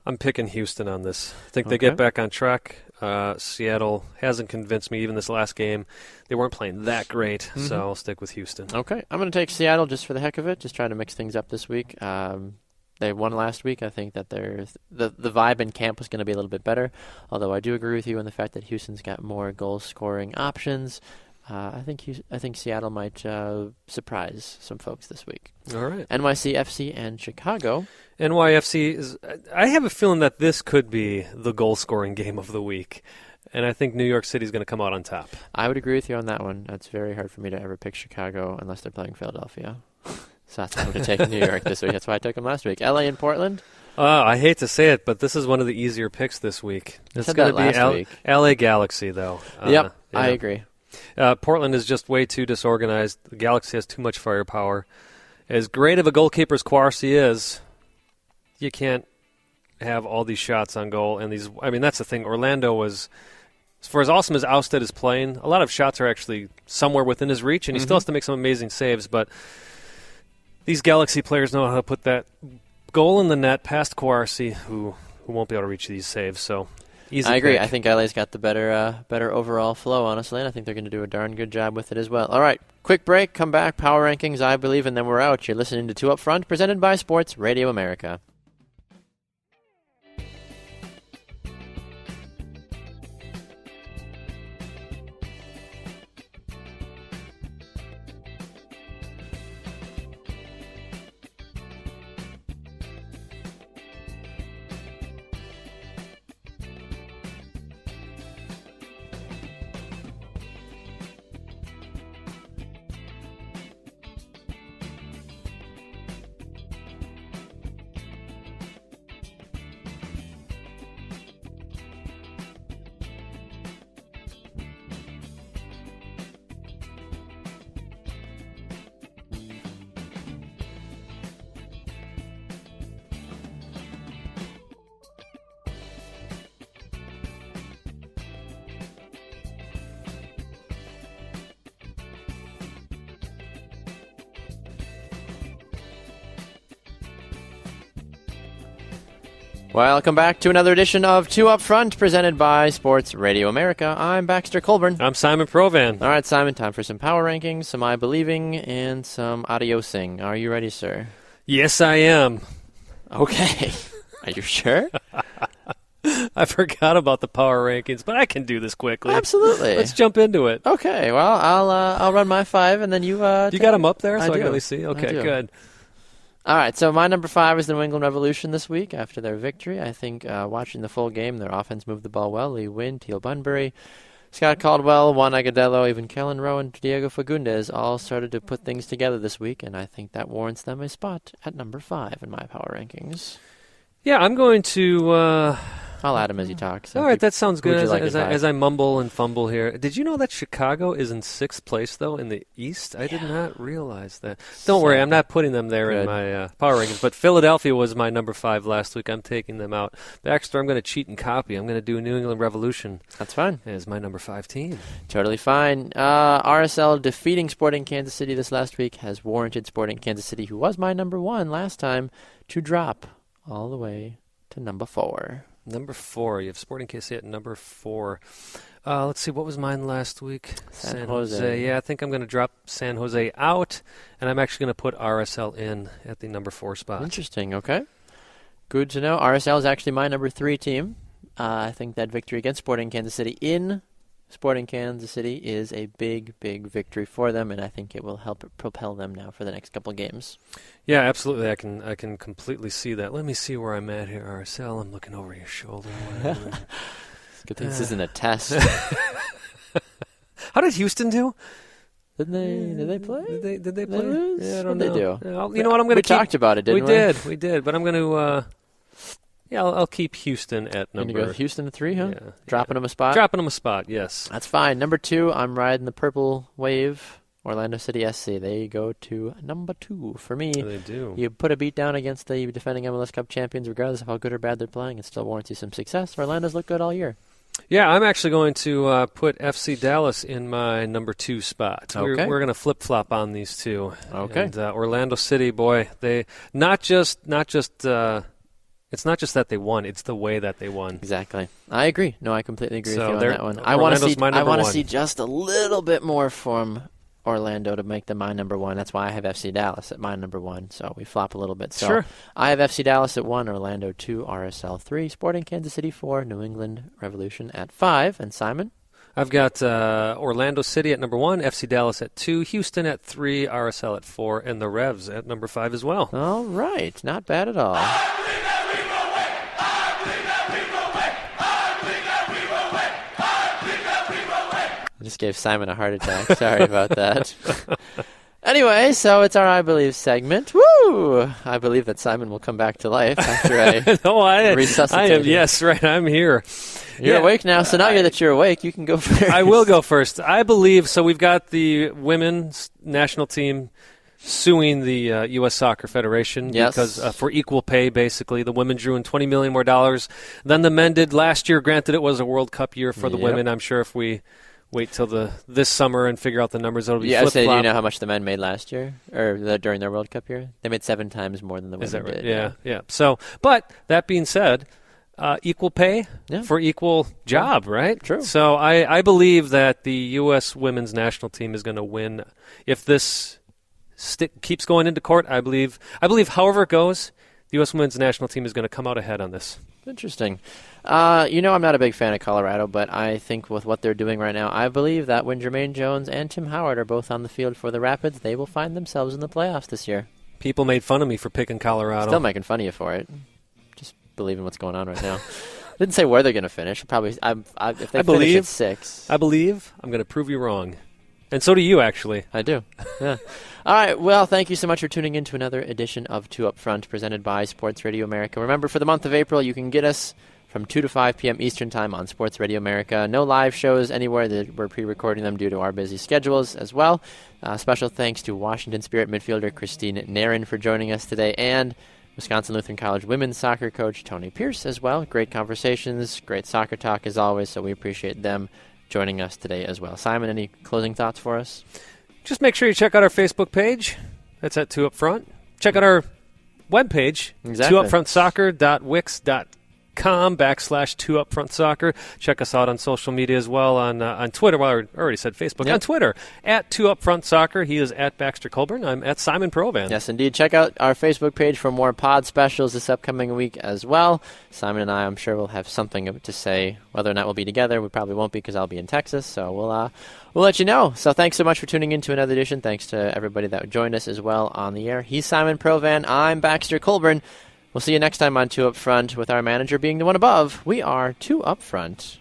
I'm picking Houston on this. I think they get back on track. Seattle hasn't convinced me even this last game. They weren't playing that great, so I'll stick with Houston. Okay, I'm going to take Seattle just for the heck of it, just trying to mix things up this week. They won last week. I think that the vibe in camp was going to be a little bit better, although I do agree with you on the fact that Houston's got more goal-scoring options. I think Seattle might surprise some folks this week. All right. NYCFC and Chicago. NYFC is. I have a feeling that this could be the goal-scoring game of the week, and I think New York City is going to come out on top. I would agree with you on that one. It's very hard for me to ever pick Chicago unless they're playing Philadelphia. So that's why I'm going to take New York this week. That's why I took them last week. LA and Portland. I hate to say it, but this is one of the easier picks this week. It's going to be LA Galaxy, though. Yep, I agree. Portland is just way too disorganized. The Galaxy has too much firepower. As great of a goalkeeper as Kouarsi is, you can't have all these shots on goal. And that's the thing. Orlando was, for as awesome as Ousted is playing, a lot of shots are actually somewhere within his reach, and he still has to make some amazing saves. But these Galaxy players know how to put that goal in the net past Kwarsi, who won't be able to reach these saves. So easy. I agree. pick. I think LA's got the better overall flow, honestly, and I think they're going to do a darn good job with it as well. All right, quick break, come back, power rankings, I believe, and then we're out. You're listening to Two Up Front, presented by Sports Radio America. Welcome back to another edition of Two Up Front, presented by Sports Radio America. I'm Baxter Colburn. I'm Simon Provan. All right, Simon, time for some power rankings, some I believing, and some adiosing. Are you ready, sir? Yes, I am. Okay. Are you sure? I forgot about the power rankings, but I can do this quickly. Absolutely. Let's jump into it. Okay, well, I'll run my 5, and then you... You got them up there so I do. can really see? Okay, good. All right, so my number 5 is the New England Revolution this week after their victory. I think watching the full game, their offense moved the ball well. Lee Wynn, Teal Bunbury, Scott Caldwell, Juan Agudelo, even Kellen Rowe, and Diego Fagundes all started to put things together this week, and I think that warrants them a spot at number 5 in my power rankings. Yeah, I'm going to... I'll add him as you talk. So all right, that sounds good as I mumble and fumble here. Did you know that Chicago is in 6th place, though, in the East? I did not realize that. Don't worry, I'm not putting them there in my power rankings. But Philadelphia was my number 5 last week. I'm taking them out. Baxter, I'm going to cheat and copy. I'm going to do New England Revolution. That's fine. As my number 5 team. Totally fine. RSL defeating Sporting Kansas City this last week has warranted Sporting Kansas City, who was my number 1 last time, to drop all the way to number 4. Number 4. You have Sporting KC at number 4. Let's see, what was mine last week? San Jose. Yeah, I think I'm going to drop San Jose out, and I'm actually going to put RSL in at the number 4 spot. Interesting, okay. Good to know. RSL is actually my number 3 team. I think that victory against Sporting Kansas City in Sporting Kansas City is a big, big victory for them, and I think it will help propel them now for the next couple games. Yeah, absolutely. I can completely see that. Let me see where I'm at here, RSL. I'm looking over your shoulder. Good thing this isn't a test. How did Houston do? Did they play? Did they play? Lose? Yeah, I don't know. They do? Yeah, you know what? I'm going to talked about it, didn't we? We did. But I'm going to. I'll keep Houston at number. Going to go Houston at 3, huh? Yeah, Dropping them a spot? Dropping them a spot, yes. That's fine. Number 2, I'm riding the Purple Wave, Orlando City SC. They go to number 2 for me. They do. You put a beat down against the defending MLS Cup champions, regardless of how good or bad they're playing. It still warrants you some success. Orlando's looked good all year. Yeah, I'm actually going to put FC Dallas in my number 2 spot. Okay. We're going to flip-flop on these two. Okay. And Orlando City, boy, they not just it's not just that they won; it's the way that they won. Exactly. I agree. No, I completely agree with you on that one. I want to see just a little bit more from Orlando to make them my number 1. That's why I have FC Dallas at my number 1. So we flop a little bit. So sure. I have FC Dallas at 1, Orlando 2, RSL 3, Sporting Kansas City 4, New England Revolution at 5. And Simon? I've got Orlando City at number 1, FC Dallas at 2, Houston at 3, RSL at 4, and the Revs at number 5 as well. All right. Not bad at all. I just gave Simon a heart attack. Sorry about that. Anyway, so it's our I Believe segment. Woo! I believe that Simon will come back to life after I resuscitate him. Yes, right. I'm here. You're awake now, so now that you're awake, you can go first. I will go first. I believe, so we've got the women's national team suing the U.S. Soccer Federation because for equal pay, basically. The women drew in $20 million more than the men did last year. Granted, it was a World Cup year for the women. I'm sure if we wait till this summer and figure out the numbers. It'll be Yeah, flip-flop. do you know how much the men made last year, or during their World Cup year? They made 7 times more than the women Is that right? did. Yeah. So, but that being said, equal pay for equal job, right? True. So I believe that the U.S. women's national team is going to win. If this keeps going into court, I believe however it goes, the U.S. women's national team is going to come out ahead on this. Interesting. I'm not a big fan of Colorado, but I think with what they're doing right now, I believe that when Jermaine Jones and Tim Howard are both on the field for the Rapids, they will find themselves in the playoffs this year. People made fun of me for picking Colorado. Still making fun of you for it. Just believe in what's going on right now. Didn't say where they're going to finish. Probably, if they finish at 6. I believe I'm going to prove you wrong. And so do you, actually. I do. Yeah. All right. Well, thank you so much for tuning in to another edition of 2 Up Front, presented by Sports Radio America. Remember, for the month of April, you can get us from 2 to 5 p.m. Eastern Time on Sports Radio America. No live shows anywhere. We're pre-recording them due to our busy schedules as well. Special thanks to Washington Spirit midfielder Christine Nairn for joining us today, and Wisconsin Lutheran College women's soccer coach Tony Pierce as well. Great conversations, great soccer talk as always, so we appreciate them joining us today as well. Simon, any closing thoughts for us? Just make sure you check out our Facebook page. That's at 2 Up Front. Check out our webpage, Exactly. 2upfrontsoccer.wix.com/2upfrontsoccer. Check us out on social media as well on Twitter. Well, I already said Facebook. Yep. On Twitter, at 2upfrontsoccer. He is at Baxter Colburn. I'm at Simon Provan. Yes, indeed. Check out our Facebook page for more pod specials this upcoming week as well. Simon and I, I'm sure, will have something to say. Whether or not we'll be together, we probably won't be because I'll be in Texas. So we'll let you know. So thanks so much for tuning in to another edition. Thanks to everybody that joined us as well on the air. He's Simon Provan. I'm Baxter Colburn. We'll see you next time on 2 Up Front with our manager being the one above. We are 2 Up Front.